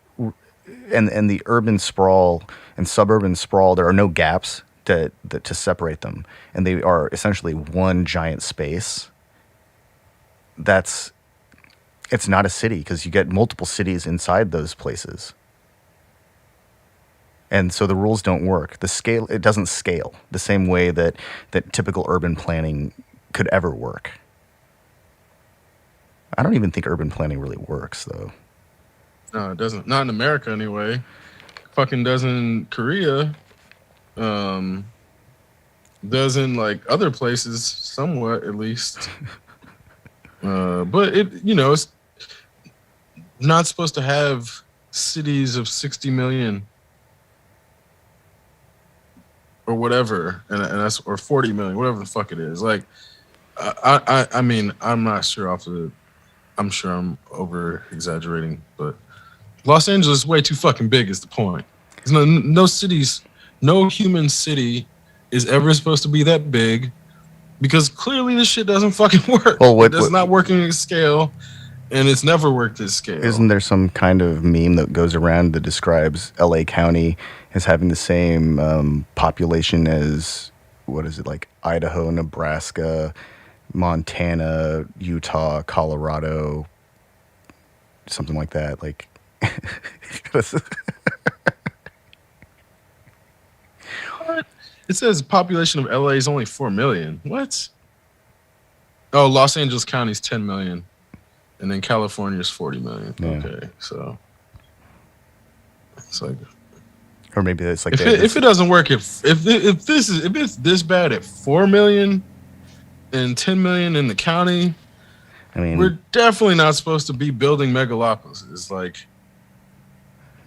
and the urban sprawl and suburban sprawl, there are no gaps to separate them, and they are essentially one giant space. It's not a city, because you get multiple cities inside those places. And so the rules don't work. It doesn't scale the same way that typical urban planning could ever work. I don't even think urban planning really works, though. No, it doesn't. Not in America, anyway. Fucking does in Korea. Does in like other places, somewhat at least. But it's not supposed to have cities of 60 million. Or whatever, and that's or 40 million, whatever the fuck it is. Like, I mean, I'm not sure I'm sure I'm over exaggerating, but Los Angeles is way too fucking big. Is the point? There's no cities, no human city is ever supposed to be that big, because clearly this shit doesn't fucking work. Well, it does not work at scale. And it's never worked at scale. Isn't there some kind of meme that goes around that describes LA County as having the same population as, what is it, like Idaho, Nebraska, Montana, Utah, Colorado, something like that? Like, what? It says population of LA is only 4 million. What? Oh, Los Angeles County is 10 million. And then California is 40 million. Yeah. Okay, so it's like, or maybe it's like if it doesn't work, if it's this bad at 4 million and 10 million in the county, I mean, we're definitely not supposed to be building megalopolises. Like,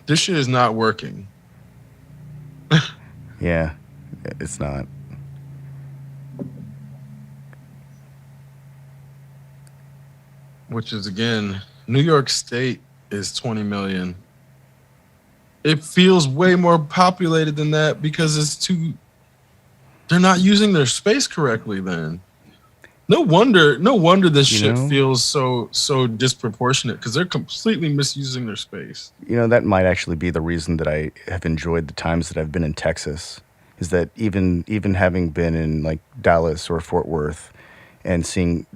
this shit is not working. Yeah, it's not. Which is, again, New York State is 20 million. It feels way more populated than that because they're not using their space correctly then. No wonder this shit feels so disproportionate, because they're completely misusing their space. That might actually be the reason that I have enjoyed the times that I've been in Texas, is that even having been in like Dallas or Fort Worth and seeing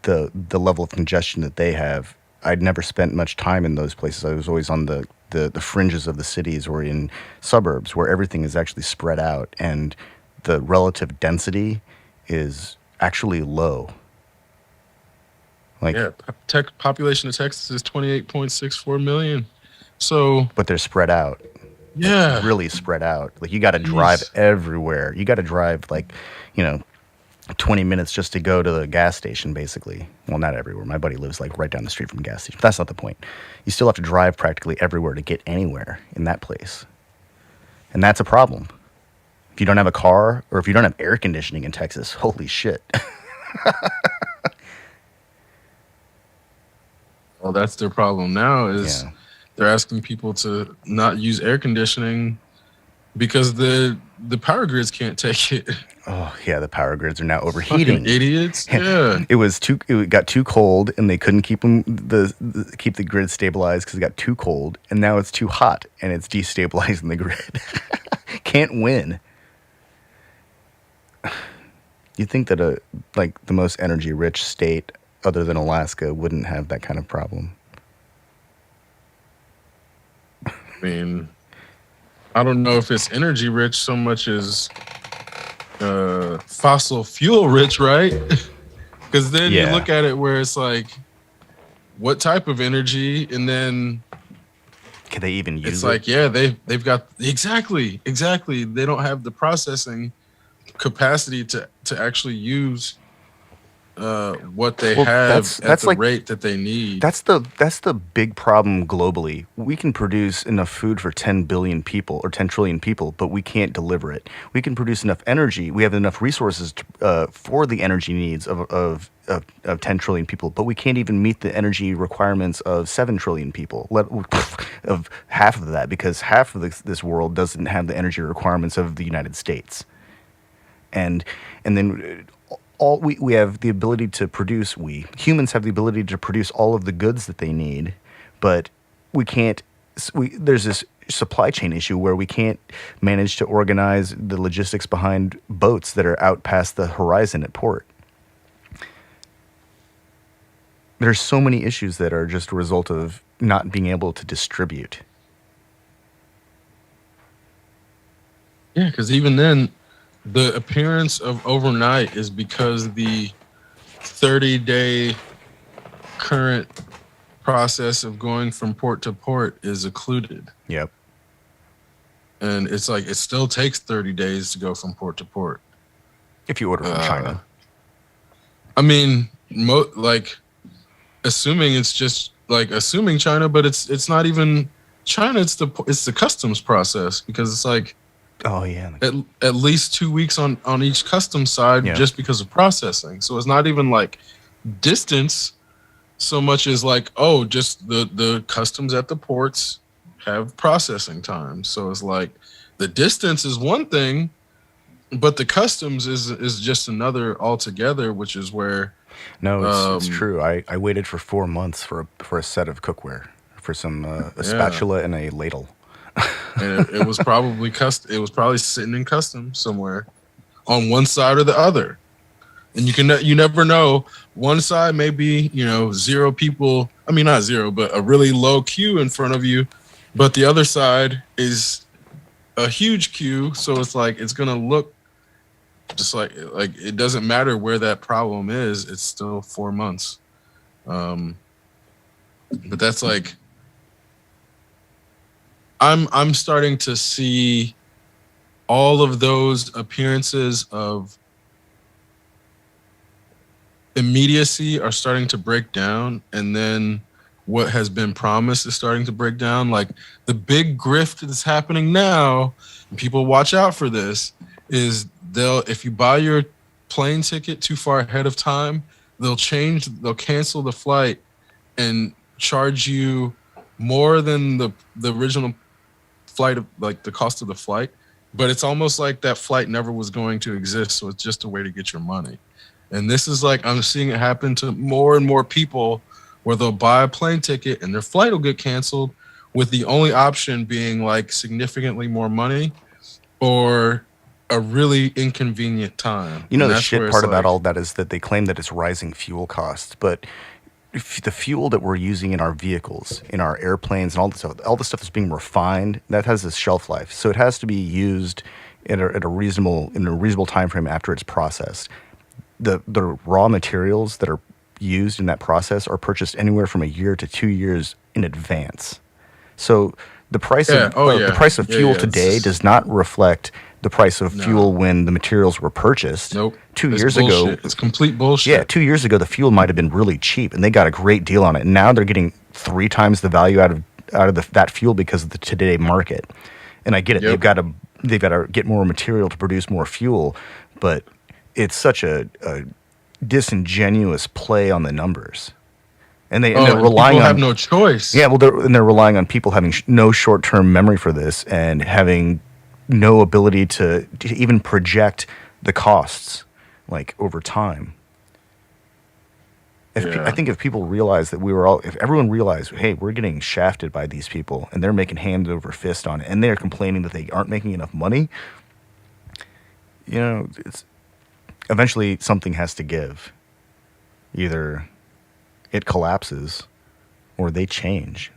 the level of congestion that they have. I'd never spent much time in those places. I was always on the fringes of the cities or in suburbs where everything is actually spread out and the relative density is actually low. Like, Yeah, population of Texas is 28.64 million. So but they're spread out. yeah, Really spread out. Like you got to drive jeez. everywhere. You got to drive like, you know, 20 minutes just to go to the gas station, basically. Well, not everywhere. My buddy lives like right down the street from a gas station. But that's not the point. You still have to drive practically everywhere to get anywhere in that place. And that's a problem. If you don't have a car or if you don't have air conditioning in Texas, holy shit. Well, that's their problem now is Yeah. they're asking people to not use air conditioning because the power grids can't take it. Oh, yeah, the power grids are now Fucking overheating. idiots. Yeah. It got too cold and they couldn't keep keep the grid stabilized because it got too cold, and now it's too hot and it's destabilizing the grid. Can't win. You'd think that like the most energy rich state other than Alaska wouldn't have that kind of problem. I mean, I don't know if it's energy rich so much as fossil fuel rich, right? Because then you Yeah. look at it where it's like, what type of energy? And then Can they even use it's it? like, yeah, they've got exactly. They don't have the processing capacity to actually use what they Well, have at that's the like rate that they need. that's the big problem globally. We can produce enough food for 10 billion people or 10 trillion people, but we can't deliver it. We can produce enough energy. We have enough resources for the energy needs of 10 trillion people, but we can't even meet the energy requirements of 7 trillion people. Of half of that, because half of this world doesn't have the energy requirements of the United States. And then all we have the ability to produce, we humans have the ability to produce all of the goods that they need, but we can't there's this supply chain issue where we can't manage to organize the logistics behind boats that are out past the horizon at port. There's so many issues that are just a result of not being able to distribute. Yeah, because even then, the appearance of overnight is because the 30-day current process of going from port to port is occluded. Yep. And it's like it still takes 30 days to go from port to port. If you order from China. I mean, like assuming it's just like assuming China, but it's not even China. It's the customs process because it's like Oh yeah. at least 2 weeks on each customs side Yeah. just because of processing. So it's not even like distance so much as like, oh, just the customs at the ports have processing time. So it's like the distance is one thing, but the customs is just another altogether, which is where No, it's true. I waited for 4 months for a set of cookware, for some a spatula and a ladle. and it was probably it was probably sitting in customs somewhere on one side or the other. And you never know. One side may be, 0 people. I mean, not 0, but a really low queue in front of you. But the other side is a huge queue. So it's like, it's going to look just like it doesn't matter where that problem is. It's still 4 months. But that's like, I'm starting to see all of those appearances of immediacy are starting to break down, and then what has been promised is starting to break down. Like the big grift that's happening now, and people watch out for this, is if you buy your plane ticket too far ahead of time, they'll cancel the flight and charge you more than the original flight, of like the cost of the flight, but it's almost like that flight never was going to exist, so it's just a way to get your money. And this is like, I'm seeing it happen to more and more people where they'll buy a plane ticket and their flight will get canceled with the only option being like significantly more money or a really inconvenient time. You know, And the that's where shit it's part about like, all that is that they claim that it's rising fuel costs, but if the fuel that we're using in our vehicles, in our airplanes, and all the stuff that's being refined, that has a shelf life. So it has to be used at a reasonable time frame after it's processed. The raw materials that are used in that process are purchased anywhere from a year to 2 years in advance. So the price yeah, oh the yeah, price of yeah, fuel yeah. It's today just does not reflect the price of fuel no, when the materials were purchased. nope. Two It's years ago, bullshit. It's complete yeah, bullshit. 2 years ago the fuel might have been really cheap, and they got a great deal on it. And now they're getting 3 times the value out of that fuel because of the today market. And I get it; Yep. they've got to get more material to produce more fuel, but it's such a disingenuous play on the numbers. And they're Oh, and relying people have on, no choice. yeah, well, they're relying on people having no short term memory for this and having no ability to even project the costs like over time. I Yeah. think if people realize that if everyone realized, hey, we're getting shafted by these people and they're making hand over fist on it, and they're complaining that they aren't making enough money, it's eventually something has to give. Either it collapses or they change.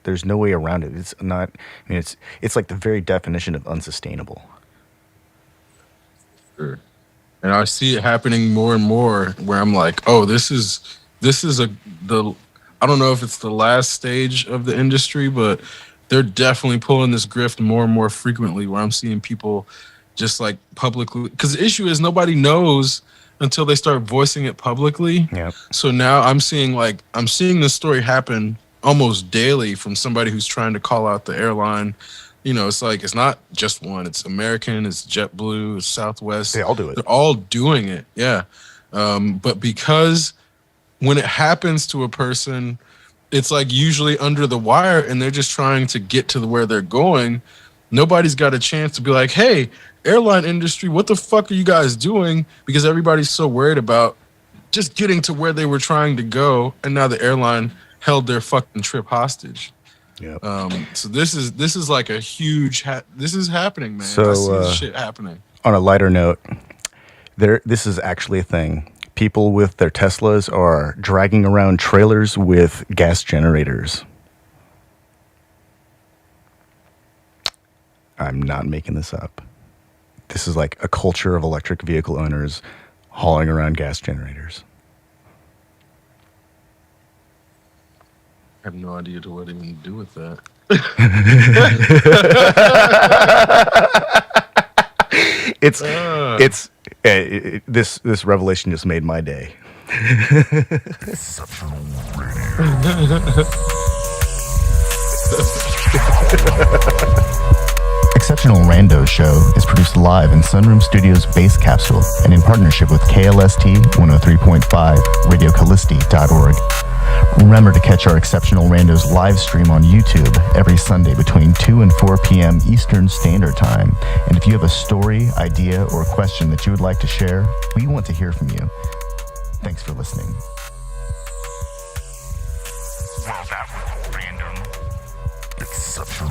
There's no way around it. It's not. I mean, it's like the very definition of unsustainable. Sure. And I see it happening more and more where I'm like, oh, this is the I don't know if it's the last stage of the industry, but they're definitely pulling this grift more and more frequently where I'm seeing people just like publicly, because the issue is nobody knows until they start voicing it publicly. Yep. So now I'm seeing this story happen almost daily from somebody who's trying to call out the airline. It's like it's not just one. It's American, it's JetBlue, it's Southwest. They all do it. They're all doing it. Yeah. But because when it happens to a person, it's like usually under the wire and they're just trying to get to where they're going. Nobody's got a chance to be like, hey, airline industry, what the fuck are you guys doing? Because everybody's so worried about just getting to where they were trying to go. And now the airline held their fucking trip hostage. Yep. So this is like a huge. This is happening, man. So, I see this shit happening. On a lighter note, this is actually a thing. People with their Teslas are dragging around trailers with gas generators. I'm not making this up. This is like a culture of electric vehicle owners hauling around gas generators. I have no idea what even to do with that. This revelation just made my day. Exceptional Randos Show is produced live in Sunroom Studios Base Capsule and in partnership with KLST 103.5, RadioCallisti.org. Remember to catch our Exceptional Randos live stream on YouTube every Sunday between 2 and 4 p.m. Eastern Standard Time. And if you have a story, idea, or question that you would like to share, we want to hear from you. Thanks for listening. Well, that was random. Exceptional.